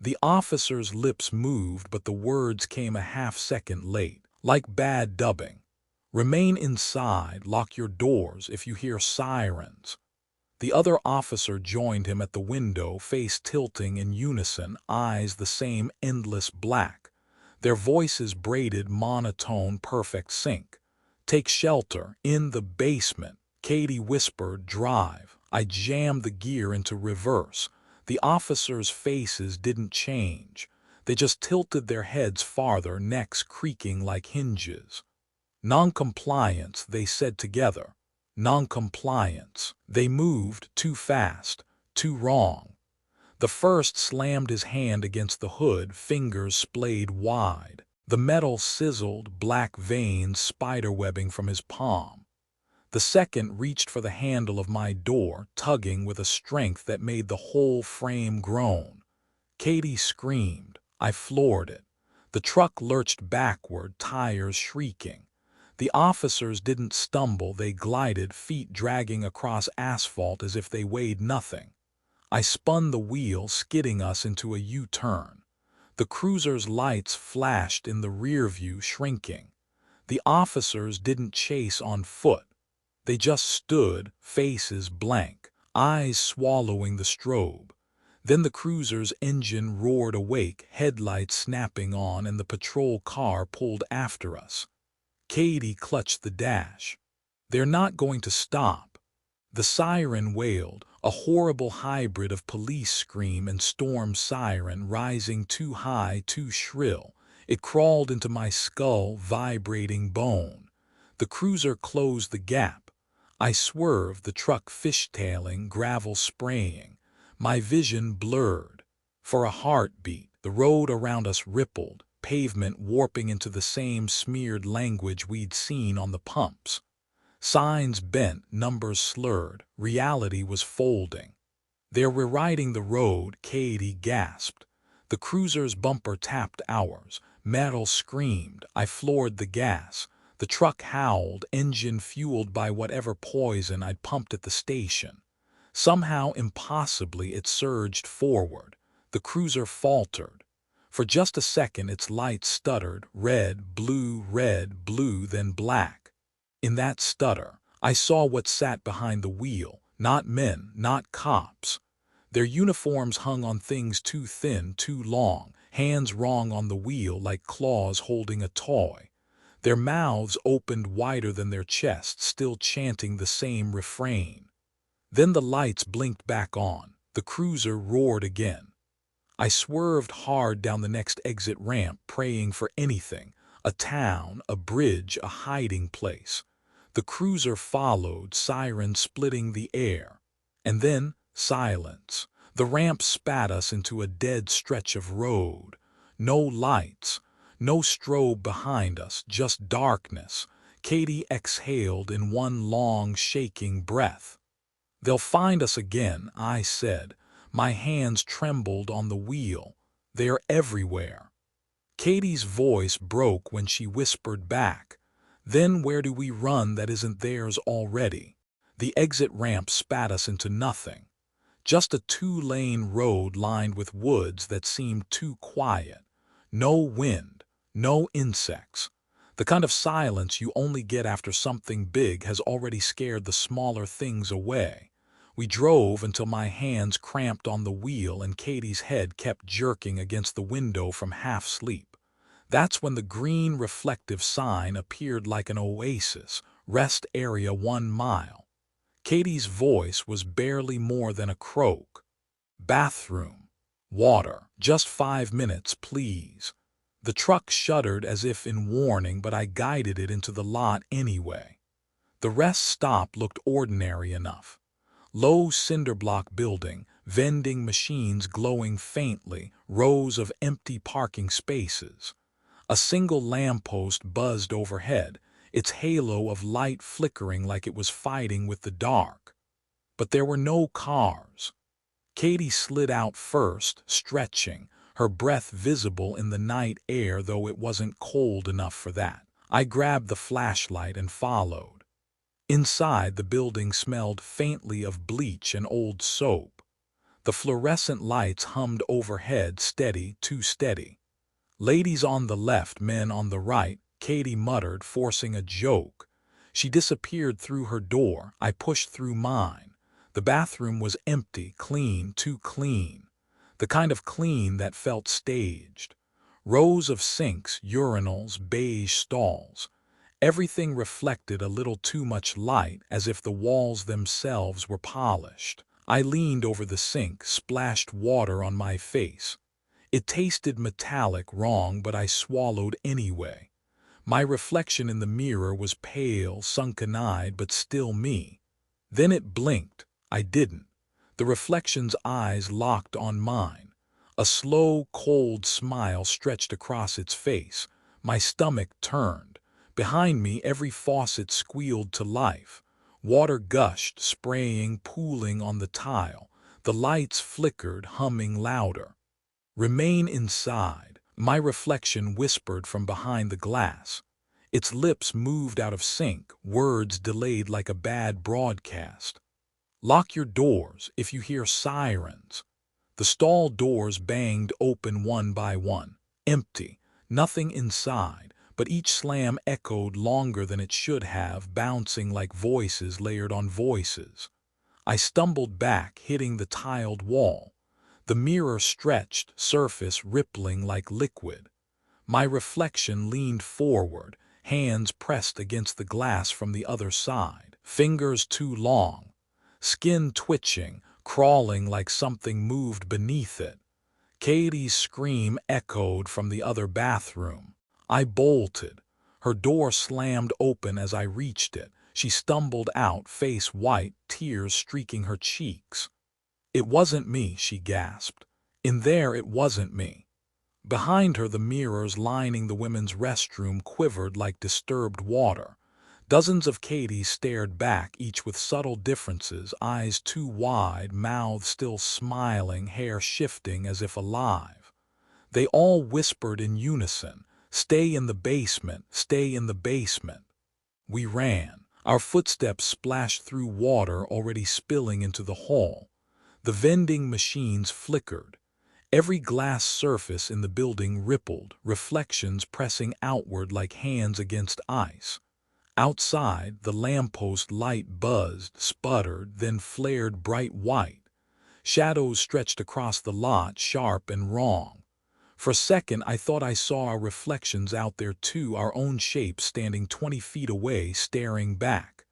The officer's lips moved, but the words came a half-second late, like bad dubbing. "Remain inside, lock your doors if you hear sirens." The other officer joined him at the window, face tilting in unison, eyes the same endless black. Their voices braided, monotone, perfect sync. "Take shelter, in the basement." Katie whispered, "Drive." I jammed the gear into reverse. The officers' faces didn't change. They just tilted their heads farther, necks creaking like hinges. "Noncompliance," they said together. "Noncompliance." They moved too fast, too wrong. The first slammed his hand against the hood, fingers splayed wide. The metal sizzled, black veins spiderwebbing from his palm. The second reached for the handle of my door, tugging with a strength that made the whole frame groan. Katie screamed. I floored it. The truck lurched backward, tires shrieking. The officers didn't stumble, they glided, feet dragging across asphalt as if they weighed nothing. I spun the wheel, skidding us into a U-turn. The cruiser's lights flashed in the rear view, shrinking. The officers didn't chase on foot. They just stood, faces blank, eyes swallowing the strobe. Then the cruiser's engine roared awake, headlights snapping on, and the patrol car pulled after us. Katie clutched the dash. "They're not going to stop." The siren wailed, a horrible hybrid of police scream and storm siren, rising too high, too shrill. It crawled into my skull, vibrating bone. The cruiser closed the gap. I swerved, the truck fishtailing, gravel spraying. My vision blurred. For a heartbeat, the road around us rippled, pavement warping into the same smeared language we'd seen on the pumps. Signs bent, numbers slurred, reality was folding. "They're rewriting the road," Katie gasped. The cruiser's bumper tapped ours. Metal screamed. I floored the gas. The truck howled, engine fueled by whatever poison I'd pumped at the station. Somehow, impossibly, it surged forward. The cruiser faltered. For just a second, its lights stuttered, red, blue, then black. In that stutter, I saw what sat behind the wheel. Not men, not cops. Their uniforms hung on things too thin, too long, hands wrong on the wheel like claws holding a toy. Their mouths opened wider than their chests, still chanting the same refrain. Then the lights blinked back on. The cruiser roared again. I swerved hard down the next exit ramp, praying for anything. A town, a bridge, a hiding place. The cruiser followed, siren splitting the air. And then, silence. The ramp spat us into a dead stretch of road. No lights, no strobe behind us, just darkness. Katie exhaled in one long, shaking breath. "They'll find us again," I said. My hands trembled on the wheel. "They're everywhere." Katie's voice broke when she whispered back, "Then where do we run that isn't theirs already?" The exit ramp spat us into nothing. Just a two-lane road lined with woods that seemed too quiet. No wind, no insects. The kind of silence you only get after something big has already scared the smaller things away. We drove until my hands cramped on the wheel and Katie's head kept jerking against the window from half-sleep. That's when the green reflective sign appeared like an oasis, rest area 1 mile. Katie's voice was barely more than a croak. "Bathroom. Water. Just 5 minutes, please." The truck shuddered as if in warning, but I guided it into the lot anyway. The rest stop looked ordinary enough. Low cinderblock building, vending machines glowing faintly, rows of empty parking spaces. A single lamppost buzzed overhead, its halo of light flickering like it was fighting with the dark. But there were no cars. Katie slid out first, stretching, her breath visible in the night air, though it wasn't cold enough for that. I grabbed the flashlight and followed. Inside, the building smelled faintly of bleach and old soap. The fluorescent lights hummed overhead, steady, too steady. "Ladies on the left, men on the right," Katie muttered, forcing a joke. She disappeared through her door. I pushed through mine. The bathroom was empty, clean, too clean. The kind of clean that felt staged. Rows of sinks, urinals, beige stalls. Everything reflected a little too much light, as if the walls themselves were polished. I leaned over the sink, splashed water on my face. It tasted metallic, wrong, but I swallowed anyway. My reflection in the mirror was pale, sunken-eyed, but still me. Then it blinked. I didn't. The reflection's eyes locked on mine. A slow, cold smile stretched across its face. My stomach turned. Behind me, every faucet squealed to life. Water gushed, spraying, pooling on the tile. The lights flickered, humming louder. "Remain inside," my reflection whispered from behind the glass. Its lips moved out of sync, words delayed like a bad broadcast. "Lock your doors if you hear sirens." The stall doors banged open one by one. Empty. Nothing inside, but each slam echoed longer than it should have, bouncing like voices layered on voices. I stumbled back, hitting the tiled wall. The mirror stretched, surface rippling like liquid. My reflection leaned forward, hands pressed against the glass from the other side, fingers too long, skin twitching, crawling like something moved beneath it. Katie's scream echoed from the other bathroom. I bolted. Her door slammed open as I reached it. She stumbled out, face white, tears streaking her cheeks. "It wasn't me," she gasped. "In there, it wasn't me." Behind her, the mirrors lining the women's restroom quivered like disturbed water. Dozens of Katies stared back, each with subtle differences, eyes too wide, mouths still smiling, hair shifting as if alive. They all whispered in unison, "Stay in the basement, stay in the basement." We ran. Our footsteps splashed through water already spilling into the hall. The vending machines flickered. Every glass surface in the building rippled, reflections pressing outward like hands against ice. Outside, the lamppost light buzzed, sputtered, then flared bright white. Shadows stretched across the lot, sharp and wrong. For a second, I thought I saw our reflections out there too, our own shapes standing 20 feet away, staring back.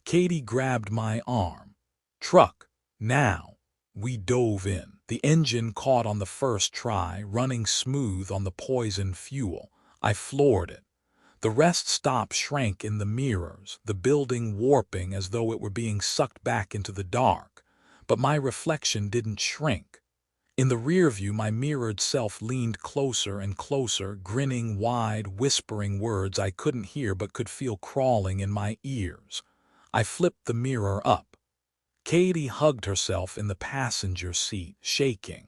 Katie grabbed my arm. "Truck, now!" We dove in. The engine caught on the first try, running smooth on the poison fuel. I floored it. The rest stop shrank in the mirrors, the building warping as though it were being sucked back into the dark. But my reflection didn't shrink. In the rear view, my mirrored self leaned closer and closer, grinning wide, whispering words I couldn't hear but could feel crawling in my ears. I flipped the mirror up. Katie hugged herself in the passenger seat, shaking.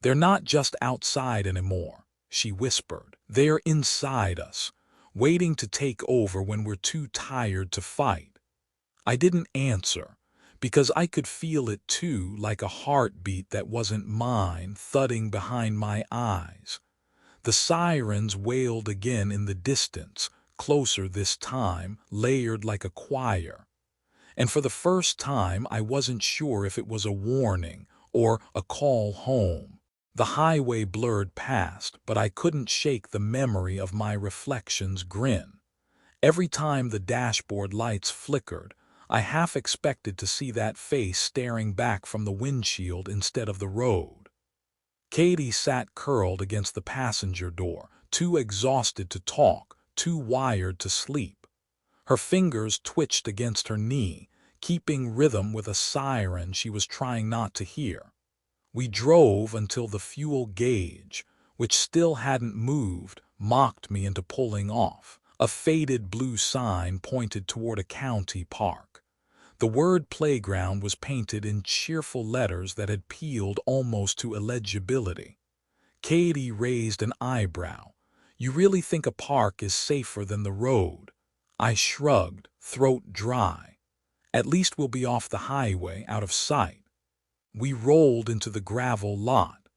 "They're not just outside anymore," she whispered. "They're inside us, waiting to take over when we're too tired to fight." I didn't answer, because I could feel it too, like a heartbeat that wasn't mine, thudding behind my eyes. The sirens wailed again in the distance, closer this time, layered like a choir. And for the first time, I wasn't sure if it was a warning or a call home. The highway blurred past, but I couldn't shake the memory of my reflection's grin. Every time the dashboard lights flickered, I half expected to see that face staring back from the windshield instead of the road. Katie sat curled against the passenger door, too exhausted to talk, too wired to sleep. Her fingers twitched against her knee, keeping rhythm with a siren she was trying not to hear. We drove until the fuel gauge, which still hadn't moved, mocked me into pulling off. A faded blue sign pointed toward a county park. The word playground was painted in cheerful letters that had peeled almost to illegibility. Katie raised an eyebrow. "You really think a park is safer than the road?" I shrugged, throat dry. "At least we'll be off the highway, out of sight." We rolled into the gravel lot.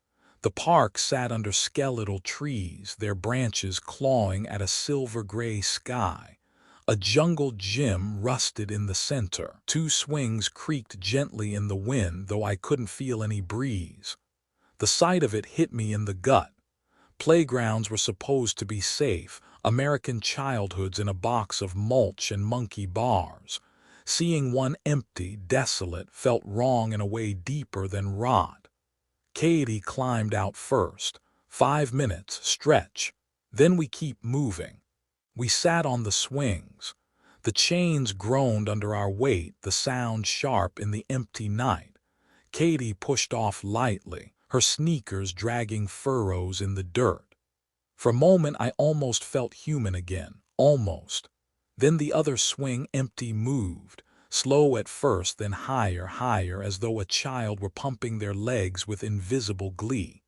The park sat under skeletal trees, their branches clawing at a silver-gray sky. A jungle gym rusted in the center. 2 swings creaked gently in the wind, though I couldn't feel any breeze. The sight of it hit me in the gut. Playgrounds were supposed to be safe, American childhoods in a box of mulch and monkey bars. Seeing one empty, desolate, felt wrong in a way deeper than rot. Katie climbed out first. 5 minutes, stretch. Then we keep moving. We sat on the swings. The chains groaned under our weight, the sound sharp in the empty night. Katie pushed off lightly, her sneakers dragging furrows in the dirt. For a moment I almost felt human again, almost. Then the other swing empty moved, slow at first, then higher, higher, as though a child were pumping their legs with invisible glee.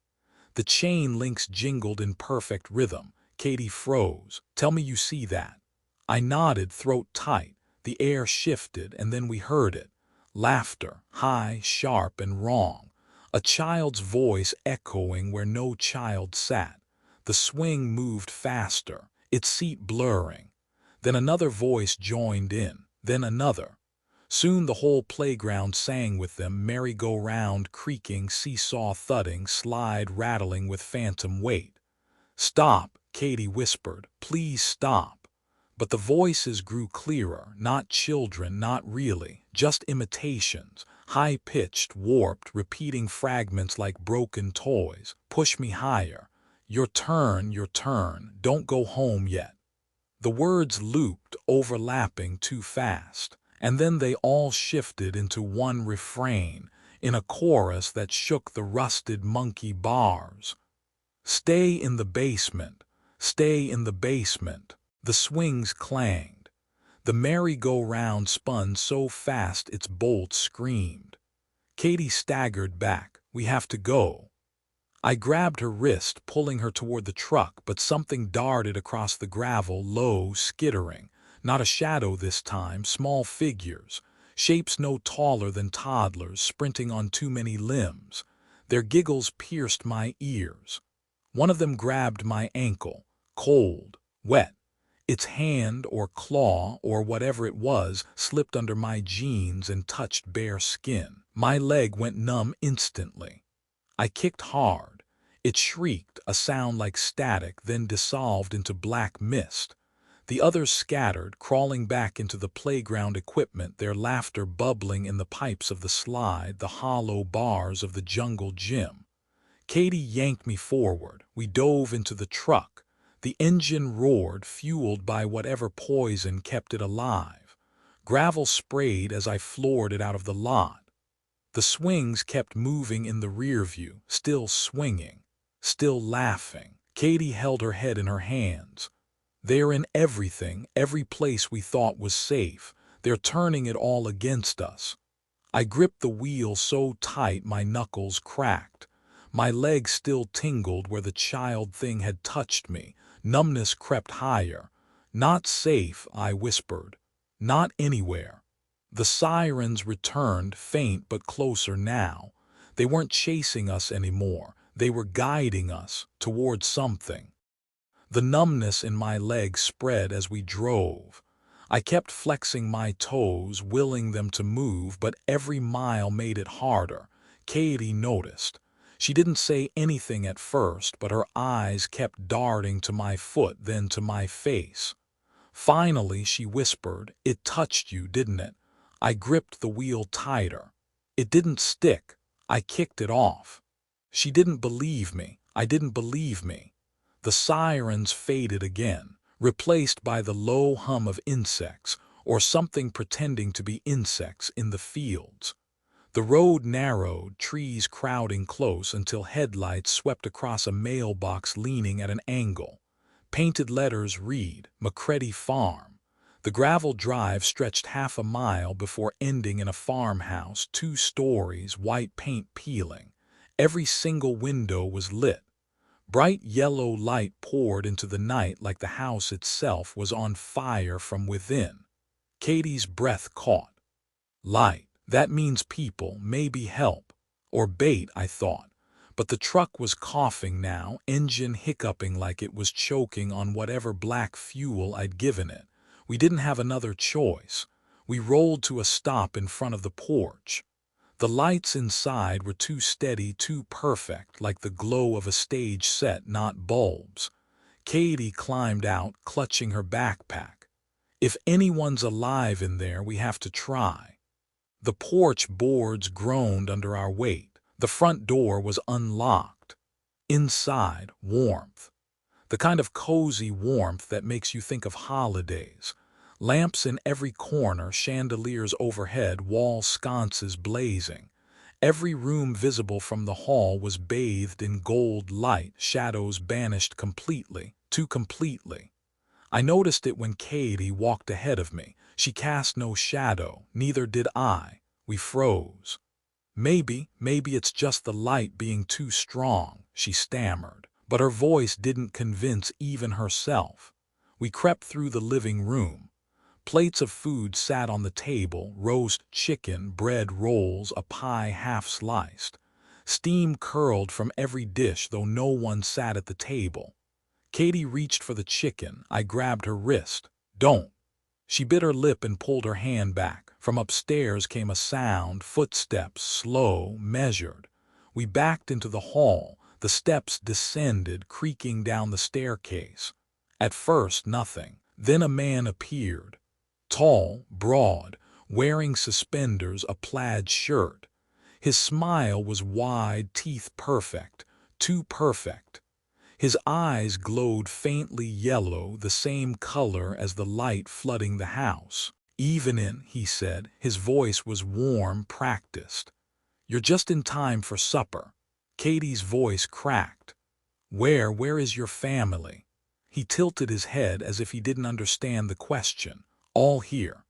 The chain links jingled in perfect rhythm. Katie froze. "Tell me you see that." I nodded, throat tight. The air shifted, and then we heard it. Laughter, high, sharp, and wrong. A child's voice echoing where no child sat. The swing moved faster, its seat blurring. Then another voice joined in, then another. Soon the whole playground sang with them, merry-go-round creaking, seesaw thudding, slide rattling with phantom weight. "Stop," Katie whispered, "please stop." But the voices grew clearer, not children, not really, just imitations, high-pitched, warped, repeating fragments like broken toys. "Push me higher. Your turn, don't go home yet." The words looped, overlapping too fast, and then they all shifted into one refrain, in a chorus that shook the rusted monkey bars. "Stay in the basement, stay in the basement." The swings clanged. The merry-go-round spun so fast its bolts screamed. Katie staggered back. "We have to go." I grabbed her wrist, pulling her toward the truck, but something darted across the gravel, low, skittering. Not a shadow this time, small figures, shapes no taller than toddlers, sprinting on too many limbs. Their giggles pierced my ears. One of them grabbed my ankle, cold, wet. Its hand or claw or whatever it was slipped under my jeans and touched bare skin. My leg went numb instantly. I kicked hard. It shrieked, a sound like static, then dissolved into black mist. The others scattered, crawling back into the playground equipment, their laughter bubbling in the pipes of the slide, the hollow bars of the jungle gym. Katie yanked me forward. We dove into the truck. The engine roared, fueled by whatever poison kept it alive. Gravel sprayed as I floored it out of the lot. The swings kept moving in the rear view, still swinging, still laughing. Katie held her head in her hands. "They're in everything, every place we thought was safe. They're turning it all against us." I gripped the wheel so tight my knuckles cracked. My legs still tingled where the child thing had touched me. Numbness crept higher. "Not safe," I whispered. "Not anywhere." The sirens returned, faint but closer now. They weren't chasing us anymore. They were guiding us toward something. The numbness in my legs spread as we drove. I kept flexing my toes, willing them to move, but every mile made it harder. Katie noticed. She didn't say anything at first, but her eyes kept darting to my foot, then to my face. Finally, she whispered, "It touched you, didn't it?" I gripped the wheel tighter. "It didn't stick." I kicked it off. She didn't believe me. I didn't believe me. The sirens faded again, replaced by the low hum of insects, or something pretending to be insects, in the fields. The road narrowed, trees crowding close until headlights swept across a mailbox leaning at an angle. Painted letters read, "McCready Farm." The gravel drive stretched half a mile before ending in a farmhouse, 2 stories, white paint peeling. Every single window was lit. Bright yellow light poured into the night like the house itself was on fire from within. Katie's breath caught. Light. That means people, maybe help. Or bait, I thought. But the truck was coughing now, engine hiccuping like it was choking on whatever black fuel I'd given it. We didn't have another choice. We rolled to a stop in front of the porch. The lights inside were too steady, too perfect, like the glow of a stage set, not bulbs. Katie climbed out, clutching her backpack. "If anyone's alive in there, we have to try." The porch boards groaned under our weight. The front door was unlocked. Inside, warmth. The kind of cozy warmth that makes you think of holidays. Lamps in every corner, chandeliers overhead, wall sconces blazing. Every room visible from the hall was bathed in gold light, shadows banished completely, too completely. I noticed it when Katie walked ahead of me. She cast no shadow, neither did I. We froze. Maybe it's just the light being too strong," she stammered, but her voice didn't convince even herself. We crept through the living room. Plates of food sat on the table, roast chicken, bread rolls, a pie half sliced. Steam curled from every dish, though no one sat at the table. Katie reached for the chicken. I grabbed her wrist. "Don't." She bit her lip and pulled her hand back. From upstairs came a sound, footsteps, slow, measured. We backed into the hall. The steps descended, creaking down the staircase. At first, nothing. Then a man appeared. Tall, broad, wearing suspenders, a plaid shirt. His smile was wide, teeth perfect, too perfect. His eyes glowed faintly yellow, the same color as the light flooding the house. "Evening," he said. His voice was warm, practiced. "You're just in time for supper." Katie's voice cracked. Where is your family?" He tilted his head as if he didn't understand the question. "All here."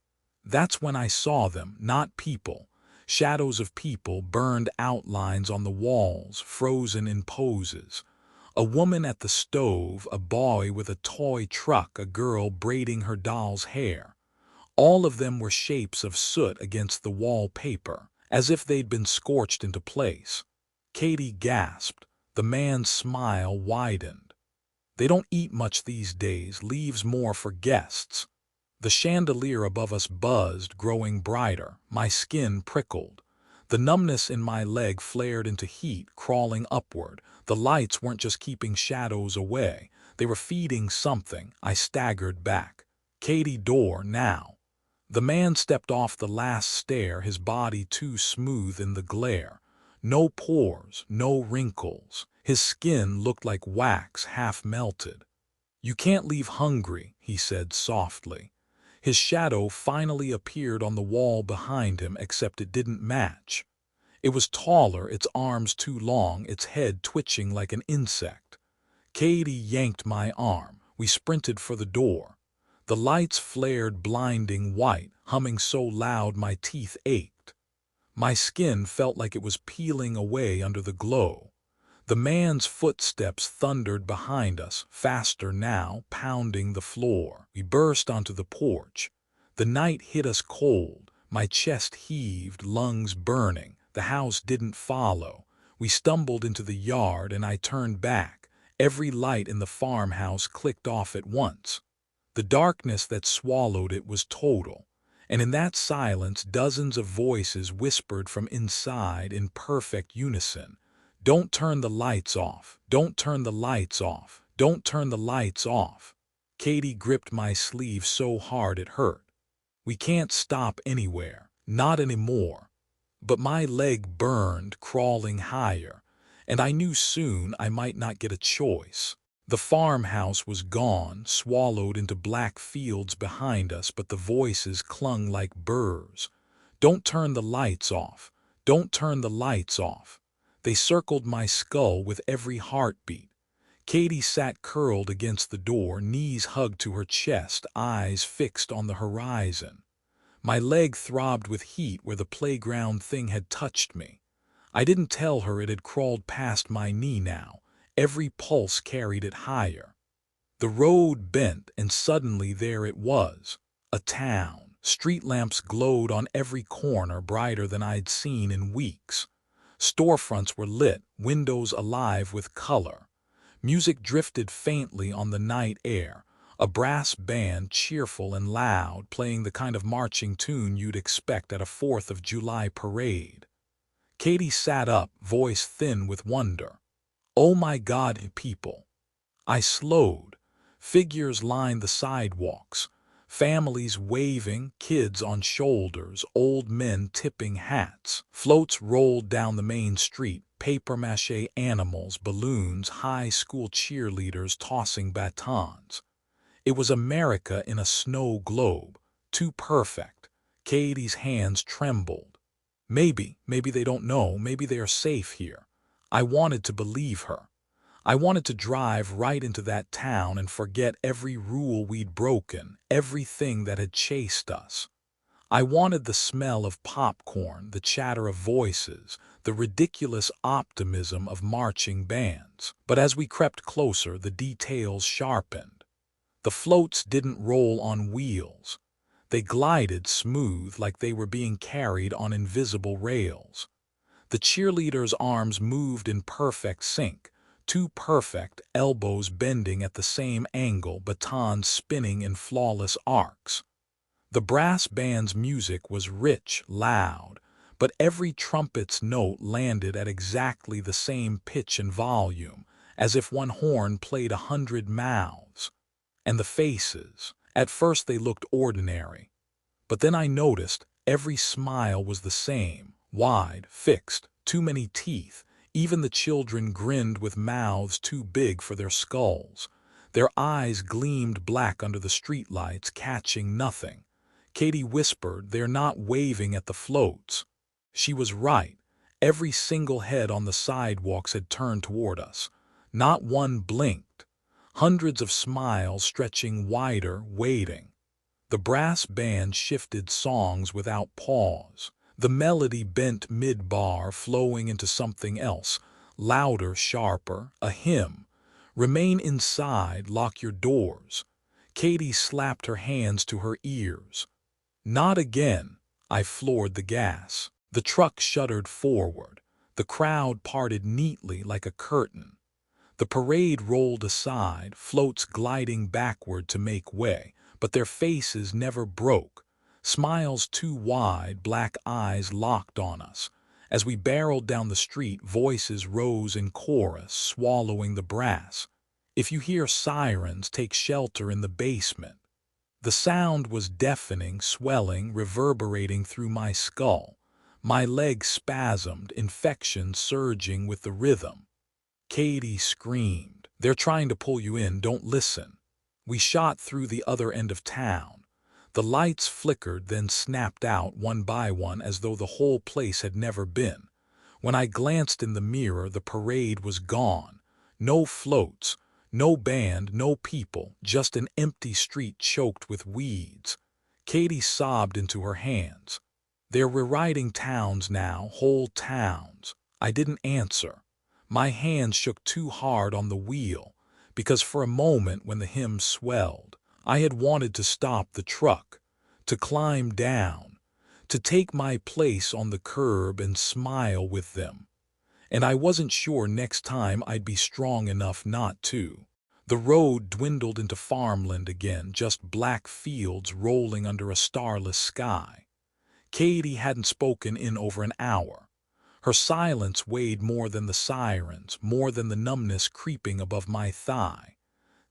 That's when I saw them, not people. Shadows of people, burned outlines on the walls, frozen in poses. A woman at the stove, a boy with a toy truck, a girl braiding her doll's hair. All of them were shapes of soot against the wallpaper, as if they'd been scorched into place. Katie gasped. The man's smile widened. "They don't eat much these days, leaves more for guests." The chandelier above us buzzed, growing brighter. My skin prickled. The numbness in my leg flared into heat, crawling upward. The lights weren't just keeping shadows away. They were feeding something. I staggered back. "Katie, door, now." The man stepped off the last stair, his body too smooth in the glare. No pores, no wrinkles. His skin looked like wax, half melted. "You can't leave hungry," he said softly. His shadow finally appeared on the wall behind him, except it didn't match. It was taller, its arms too long, its head twitching like an insect. Katie yanked my arm. We sprinted for the door. The lights flared blinding white, humming so loud my teeth ached. My skin felt like it was peeling away under the glow. The man's footsteps thundered behind us, faster now, pounding the floor. We burst onto the porch. The night hit us cold. My chest heaved, lungs burning. The house didn't follow. We stumbled into the yard and I turned back. Every light in the farmhouse clicked off at once. The darkness that swallowed it was total. And in that silence, dozens of voices whispered from inside in perfect unison. "Don't turn the lights off. Don't turn the lights off. Don't turn the lights off." Katie gripped my sleeve so hard it hurt. "We can't stop anywhere. Not anymore." But my leg burned, crawling higher, and I knew soon I might not get a choice. The farmhouse was gone, swallowed into black fields behind us, but the voices clung like burrs. "Don't turn the lights off. Don't turn the lights off." They circled my skull with every heartbeat. Katie sat curled against the door, knees hugged to her chest, eyes fixed on the horizon. My leg throbbed with heat where the playground thing had touched me. I didn't tell her it had crawled past my knee now. Every pulse carried it higher. The road bent, and suddenly there it was. A town. Street lamps glowed on every corner, brighter than I'd seen in weeks. Storefronts were lit, windows alive with color. Music drifted faintly on the night air. A brass band, cheerful and loud, playing the kind of marching tune you'd expect at a 4th of July parade. Katie sat up, voice thin with wonder. "Oh my God, people." I slowed. Figures lined the sidewalks. Families waving, kids on shoulders, old men tipping hats. Floats rolled down the main street, papier-mâché animals, balloons, high school cheerleaders tossing batons. It was America in a snow globe, too perfect. Katie's hands trembled. Maybe they don't know, maybe they are safe here. I wanted to believe her. I wanted to drive right into that town and forget every rule we'd broken, everything that had chased us. I wanted the smell of popcorn, the chatter of voices, the ridiculous optimism of marching bands. But as we crept closer, the details sharpened. The floats didn't roll on wheels. They glided smooth, like they were being carried on invisible rails. The cheerleader's arms moved in perfect sync, too perfect, elbows bending at the same angle, batons spinning in flawless arcs. The brass band's music was rich, loud, but every trumpet's note landed at exactly the same pitch and volume, as if one horn played 100 mouths. And the faces, at first they looked ordinary, but then I noticed every smile was the same, wide, fixed, too many teeth. Even the children grinned with mouths too big for their skulls. Their eyes gleamed black under the streetlights, catching nothing. Katie whispered, "They're not waving at the floats." She was right. Every single head on the sidewalks had turned toward us. Not one blinked. Hundreds of smiles stretching wider, waiting. The brass band shifted songs without pause. The melody bent mid-bar, flowing into something else, louder, sharper, a hymn. "Remain inside, lock your doors." Katie slapped her hands to her ears. "Not again." I floored the gas. The truck shuddered forward. The crowd parted neatly like a curtain. The parade rolled aside, floats gliding backward to make way, but their faces never broke. Smiles too wide, black eyes locked on us. As we barreled down the street, voices rose in chorus, swallowing the brass. "If you hear sirens, take shelter in the basement." The sound was deafening, swelling, reverberating through my skull. My legs spasmed, infection surging with the rhythm. Katie screamed, "They're trying to pull you in, don't listen." We shot through the other end of town. The lights flickered, then snapped out one by one as though the whole place had never been. When I glanced in the mirror, the parade was gone. No floats, no band, no people, just an empty street choked with weeds. Katie sobbed into her hands. "They're rewriting towns now, whole towns." I didn't answer. My hands shook too hard on the wheel, because for a moment when the hymn swelled, I had wanted to stop the truck, to climb down, to take my place on the curb and smile with them. And I wasn't sure next time I'd be strong enough not to. The road dwindled into farmland again, just black fields rolling under a starless sky. Katie hadn't spoken in over an hour. Her silence weighed more than the sirens, more than the numbness creeping above my thigh.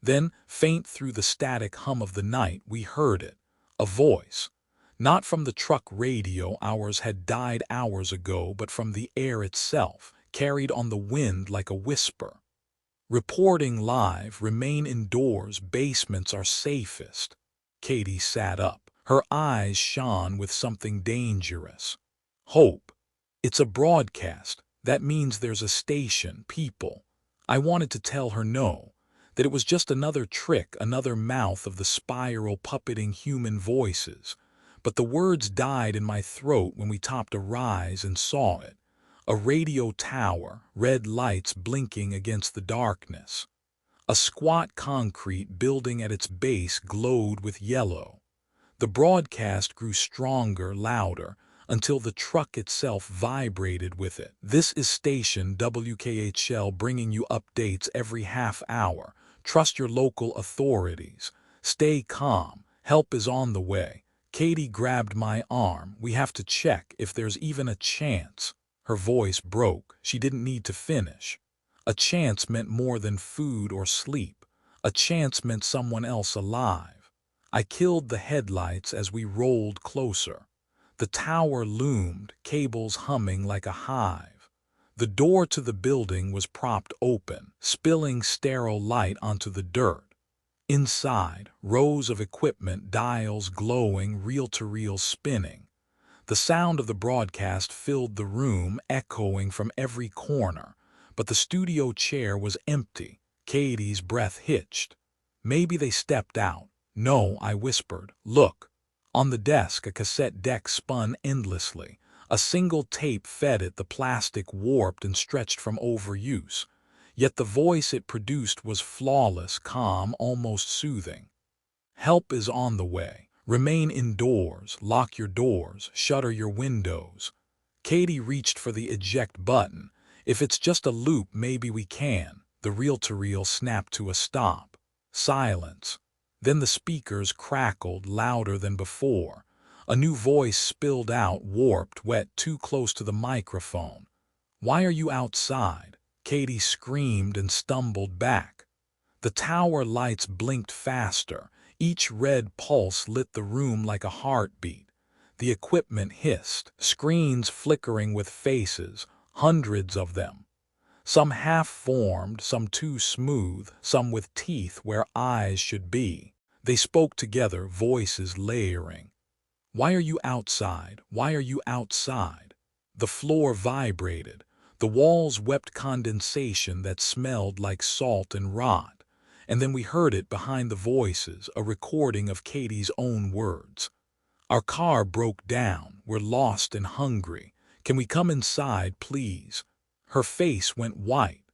Then, faint through the static hum of the night, we heard it, a voice. Not from the truck radio, ours had died hours ago, but from the air itself, carried on the wind like a whisper. "Reporting live, remain indoors, basements are safest." Katie sat up. Her eyes shone with something dangerous. "Hope. It's a broadcast. That means there's a station, people." I wanted to tell her no, that it was just another trick, another mouth of the spiral puppeting human voices. But the words died in my throat when we topped a rise and saw it. A radio tower, red lights blinking against the darkness. A squat concrete building at its base glowed with yellow. The broadcast grew stronger, louder, until the truck itself vibrated with it. "This is station WKHL, bringing you updates every half hour. Trust your local authorities. Stay calm. Help is on the way." Katie grabbed my arm. "We have to check if there's even a chance." Her voice broke. She didn't need to finish. A chance meant more than food or sleep. A chance meant someone else alive. I killed the headlights as we rolled closer. The tower loomed, cables humming like a hive. The door to the building was propped open, spilling sterile light onto the dirt. Inside, rows of equipment, dials glowing, reel-to-reel spinning. The sound of the broadcast filled the room, echoing from every corner, but the studio chair was empty. Katie's breath hitched. "Maybe they stepped out." "No," I whispered. "Look." On the desk, a cassette deck spun endlessly. A single tape fed it, the plastic warped and stretched from overuse. Yet the voice it produced was flawless, calm, almost soothing. "Help is on the way. Remain indoors, lock your doors, shutter your windows." Katie reached for the eject button. If it's just a loop, maybe we can. The reel-to-reel snapped to a stop. Silence. Then the speakers crackled louder than before. A new voice spilled out, warped, wet, too close to the microphone. "Why are you outside?" Katie screamed and stumbled back. The tower lights blinked faster. Each red pulse lit the room like a heartbeat. The equipment hissed, screens flickering with faces, hundreds of them. Some half-formed, some too smooth, some with teeth where eyes should be. They spoke together, voices layering. "Why are you outside? Why are you outside?" The floor vibrated. The walls wept condensation that smelled like salt and rot. And then we heard it behind the voices, a recording of Katie's own words. "Our car broke down. We're lost and hungry. Can we come inside, please?" Her face went white.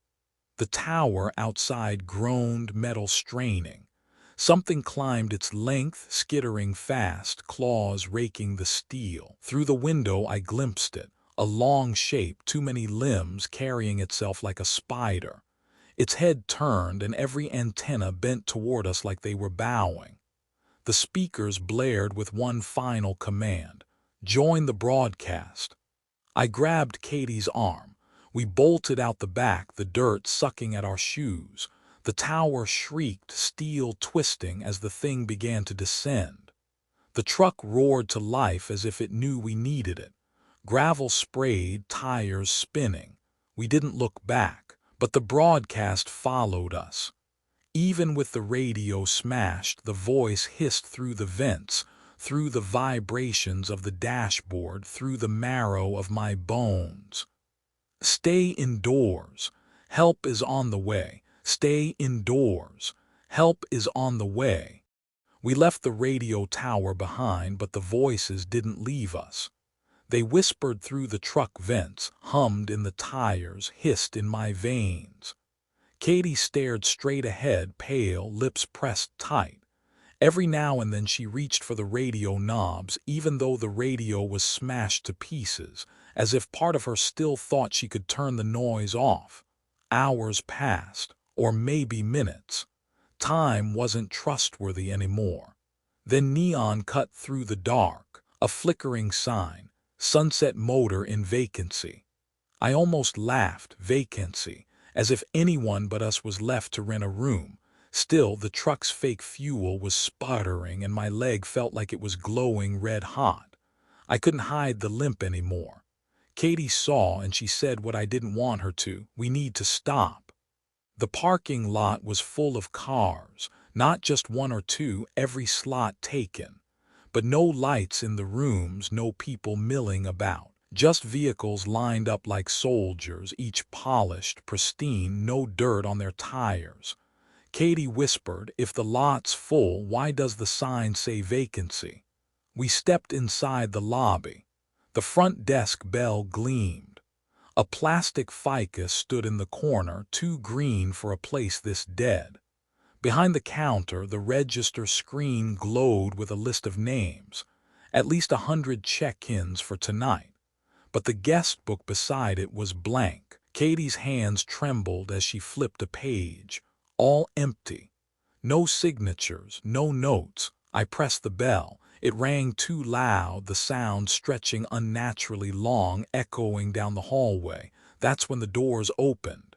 The tower outside groaned, metal straining. Something climbed its length, skittering fast, claws raking the steel. Through the window I glimpsed it, a long shape, too many limbs, carrying itself like a spider. Its head turned and every antenna bent toward us like they were bowing. The speakers blared with one final command: "Join the broadcast." I grabbed Katie's arm. We bolted out the back, the dirt sucking at our shoes. The tower shrieked, steel twisting as the thing began to descend. The truck roared to life as if it knew we needed it. Gravel sprayed, tires spinning. We didn't look back, but the broadcast followed us. Even with the radio smashed, the voice hissed through the vents, through the vibrations of the dashboard, through the marrow of my bones. "Stay indoors. Help is on the way. Stay indoors. Help is on the way." We left the radio tower behind, but the voices didn't leave us. They whispered through the truck vents, hummed in the tires, hissed in my veins. Katie stared straight ahead, pale, lips pressed tight. Every now and then she reached for the radio knobs, even though the radio was smashed to pieces, as if part of her still thought she could turn the noise off. Hours passed, or maybe minutes. Time wasn't trustworthy anymore. Then neon cut through the dark, a flickering sign, "Sunset Motor in vacancy." I almost laughed, vacancy, as if anyone but us was left to rent a room. Still, the truck's fake fuel was sputtering and my leg felt like it was glowing red hot. I couldn't hide the limp anymore. Katie saw and she said what I didn't want her to: "We need to stop." The parking lot was full of cars, not just one or two, every slot taken. But no lights in the rooms, no people milling about. Just vehicles lined up like soldiers, each polished, pristine, no dirt on their tires. Katie whispered, "If the lot's full, why does the sign say vacancy?" We stepped inside the lobby. The front desk bell gleamed. A plastic ficus stood in the corner, too green for a place this dead. Behind the counter, the register screen glowed with a list of names, at least 100 check-ins for tonight. But the guest book beside it was blank. Katie's hands trembled as she flipped a page. All empty. No signatures, no notes. I pressed the bell. It rang too loud, the sound stretching unnaturally long, echoing down the hallway. That's when the doors opened.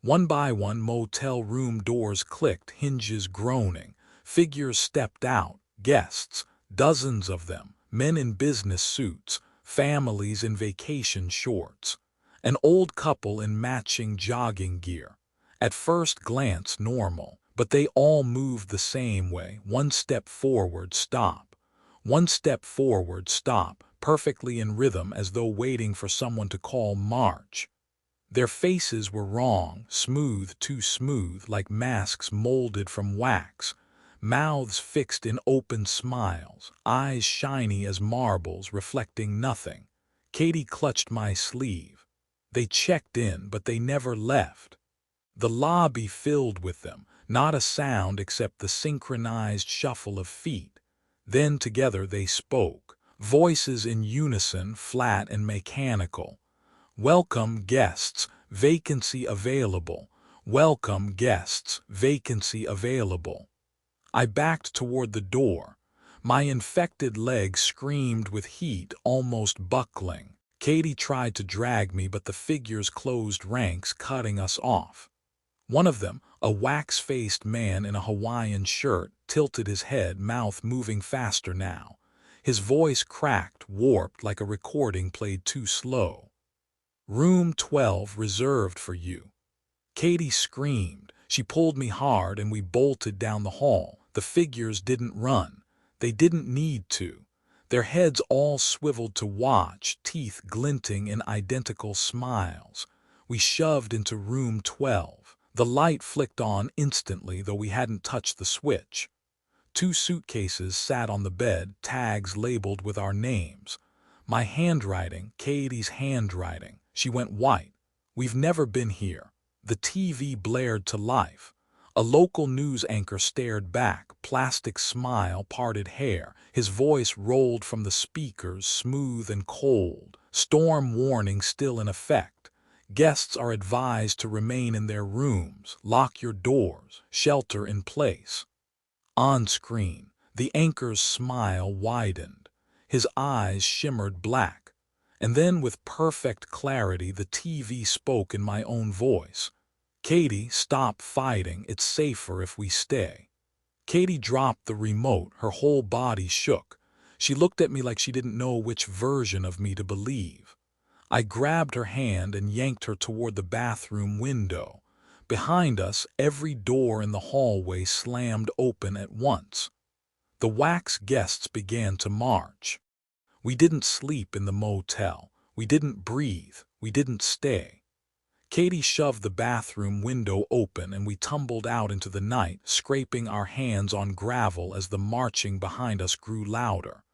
One by one, motel room doors clicked, hinges groaning. Figures stepped out, guests, dozens of them, men in business suits, families in vacation shorts. An old couple in matching jogging gear. At first glance normal, but they all moved the same way. One step forward, stop. One step forward, stop, perfectly in rhythm as though waiting for someone to call march. Their faces were wrong, smooth, too smooth, like masks molded from wax. Mouths fixed in open smiles, eyes shiny as marbles, reflecting nothing. Katie clutched my sleeve. They checked in, but they never left. The lobby filled with them, not a sound except the synchronized shuffle of feet. Then together they spoke, Voices in unison, flat and mechanical. Welcome guests, vacancy available. Welcome guests, vacancy available. I backed toward the door. My infected leg screamed with heat, almost buckling. Katie tried to drag me, but the figures closed ranks, cutting us off. One of them, a wax-faced man in a Hawaiian shirt, tilted his head, mouth moving faster now. His voice cracked, warped like a recording played too slow. "Room 12 reserved for you." Katie screamed. She pulled me hard and we bolted down the hall. The figures didn't run. They didn't need to. Their heads all swiveled to watch, teeth glinting in identical smiles. We shoved into room 12. The light flicked on instantly, though we hadn't touched the switch. 2 suitcases sat on the bed, tags labeled with our names. My handwriting, Katie's handwriting. She went white. "We've never been here." The TV blared to life. A local news anchor stared back, plastic smile, parted hair. His voice rolled from the speakers, smooth and cold. "Storm warning still in effect. Guests are advised to remain in their rooms. Lock your doors. Shelter in place." On screen, the anchor's smile widened. His eyes shimmered black. And then, with perfect clarity, the TV spoke in my own voice. "Katie, stop fighting. It's safer if we stay." Katie dropped the remote. Her whole body shook. She looked at me like she didn't know which version of me to believe. I grabbed her hand and yanked her toward the bathroom window. Behind us, every door in the hallway slammed open at once. The wax guests began to march. We didn't sleep in the motel. We didn't breathe. We didn't stay. Katie shoved the bathroom window open and we tumbled out into the night, scraping our hands on gravel as the marching behind us grew louder.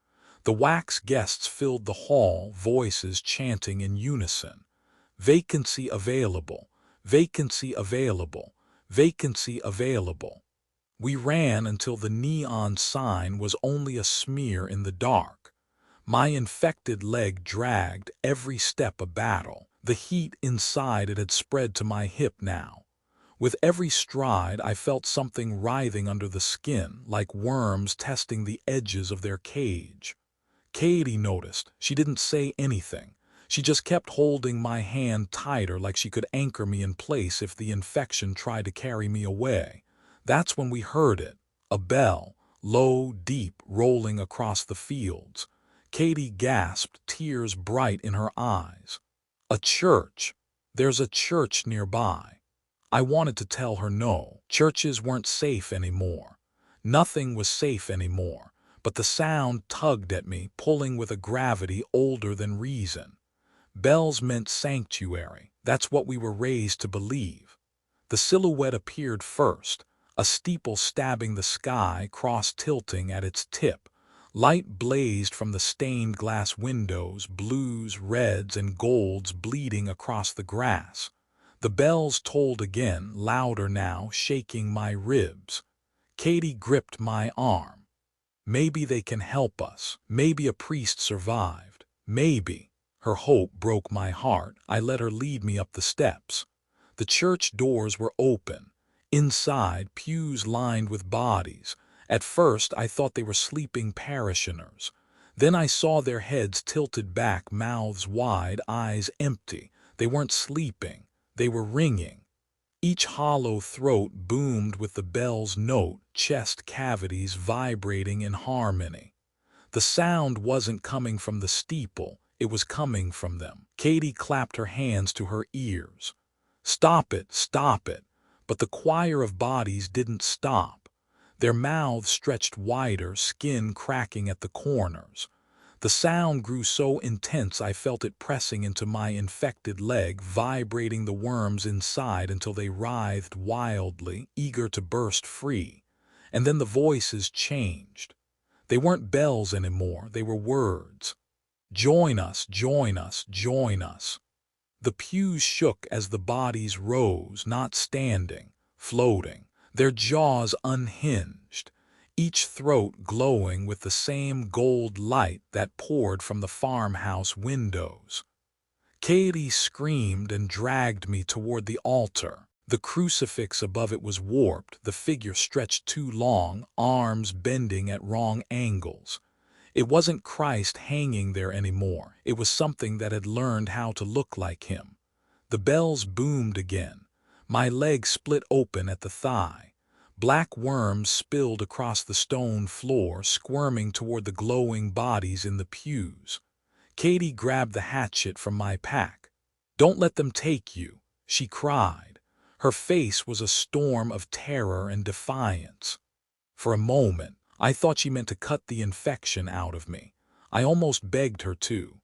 The wax guests filled the hall, voices chanting in unison. "Vacancy available. Vacancy available. Vacancy available." We ran until the neon sign was only a smear in the dark. My infected leg dragged, every step a battle. The heat inside it had spread to my hip now. With every stride I felt something writhing under the skin, like worms testing the edges of their cage. Katie noticed. She didn't say anything. She just kept holding my hand tighter, like she could anchor me in place if the infection tried to carry me away. That's when we heard it. A bell, low, deep, rolling across the fields. Katie gasped, tears bright in her eyes. "A church. There's a church nearby." I wanted to tell her no. Churches weren't safe anymore. Nothing was safe anymore. But the sound tugged at me, pulling with a gravity older than reason. Bells meant sanctuary. That's what we were raised to believe. The silhouette appeared first, a steeple stabbing the sky, cross-tilting at its tip. Light blazed from the stained glass windows, blues, reds, and golds bleeding across the grass. The bells tolled again, louder now, shaking my ribs. Katie gripped my arm. "Maybe they can help us. Maybe a priest survived. Maybe." Her hope broke my heart. I let her lead me up the steps. The church doors were open. Inside, pews lined with bodies. At first, I thought they were sleeping parishioners. Then I saw their heads tilted back, mouths wide, eyes empty. They weren't sleeping. They were ringing. Each hollow throat boomed with the bell's note, chest cavities vibrating in harmony. The sound wasn't coming from the steeple. It was coming from them. Katie clapped her hands to her ears. "Stop it, stop it." But the choir of bodies didn't stop. Their mouths stretched wider, skin cracking at the corners. The sound grew so intense I felt it pressing into my infected leg, vibrating the worms inside until they writhed wildly, eager to burst free. And then the voices changed. They weren't bells anymore, they were words. "Join us, join us, join us." The pews shook as the bodies rose, not standing, floating. Their jaws unhinged. each throat glowing with the same gold light that poured from the farmhouse windows. Katie screamed and dragged me toward the altar. The crucifix above it was warped, the figure stretched too long, arms bending at wrong angles. It wasn't Christ hanging there anymore. It was something that had learned how to look like him. The bells boomed again. My leg split open at the thigh. Black worms spilled across the stone floor, squirming toward the glowing bodies in the pews. Katie grabbed the hatchet from my pack. "Don't let them take you," she cried. Her face was a storm of terror and defiance. For a moment, I thought she meant to cut the infection out of me. I almost begged her to.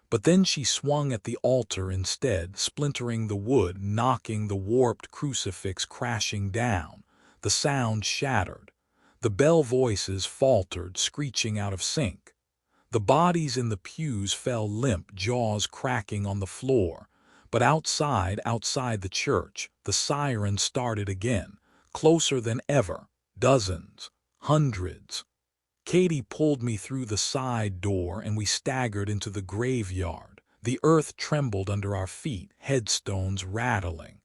But then she swung at the altar instead, splintering the wood, knocking the warped crucifix crashing down. The sound shattered. The bell voices faltered, screeching out of sync. The bodies in the pews fell limp, jaws cracking on the floor. But outside the church, the sirens started again, closer than ever. Dozens, hundreds. Katie pulled me through the side door and we staggered into the graveyard. The earth trembled under our feet, headstones rattling.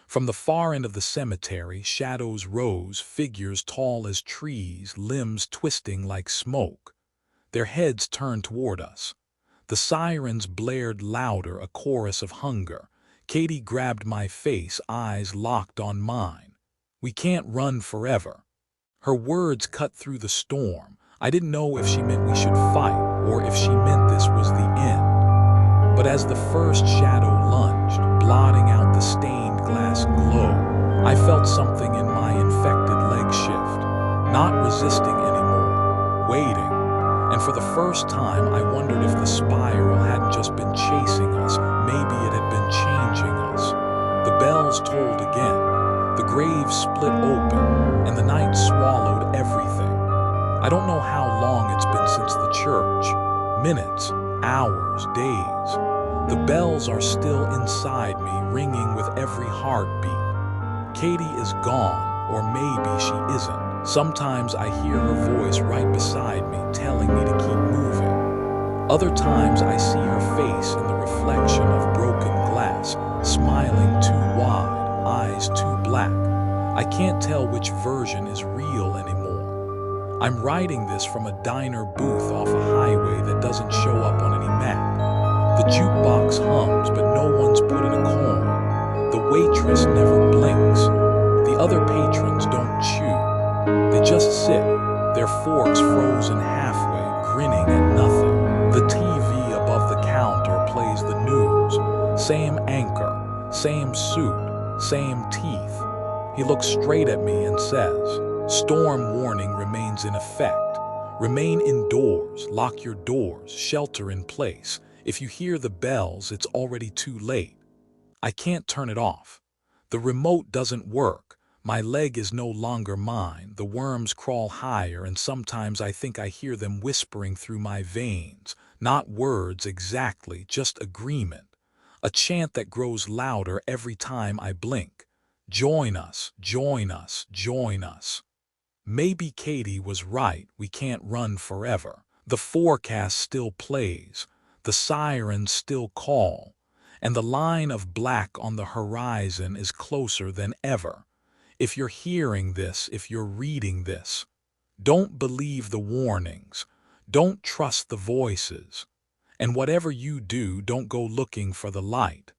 From the far end of the cemetery, shadows rose, figures tall as trees, limbs twisting like smoke. Their heads turned toward us. The sirens blared louder, a chorus of hunger. Katie grabbed my face, eyes locked on mine. "We can't run forever." Her words cut through the storm. I didn't know if she meant we should fight or if she meant this was the end. But as the first shadow lunged, blotting out the stained glass glow, I felt something in my infected leg shift. Not resisting anymore, waiting. And for the first time, I wondered if the spiral hadn't just been chasing us, maybe it had been changing us. The bells tolled again. The grave split open, and the night swallowed everything. I don't know how long it's been since the church. Minutes, hours, days. The bells are still inside me, ringing with every heartbeat. Katie is gone, or maybe she isn't. Sometimes I hear her voice right beside me, telling me to keep moving. Other times I see her face in the reflection of broken glass, smiling too wide, eyes too black. I can't tell which version is real anymore. I'm writing this from a diner booth off a highway that doesn't show up on any map. The jukebox hums, but no one's put in a coin. The waitress never blinks. The other patrons don't chew. They just sit, their forks frozen halfway, grinning at nothing. The TV above the counter plays the news. Same anchor, same suit, same teeth. He looks straight at me and says, "Storm warning remains in effect. Remain indoors, lock your doors, shelter in place. If you hear the bells, it's already too late." I can't turn it off. The remote doesn't work. My leg is no longer mine. The worms crawl higher, and sometimes I think I hear them whispering through my veins. Not words exactly, just agreement. A chant that grows louder every time I blink. "Join us, join us, join us." Maybe Katie was right, we can't run forever. The forecast still plays, the sirens still call, and the line of black on the horizon is closer than ever. If you're hearing this, if you're reading this, don't believe the warnings, don't trust the voices, and whatever you do, don't go looking for the light.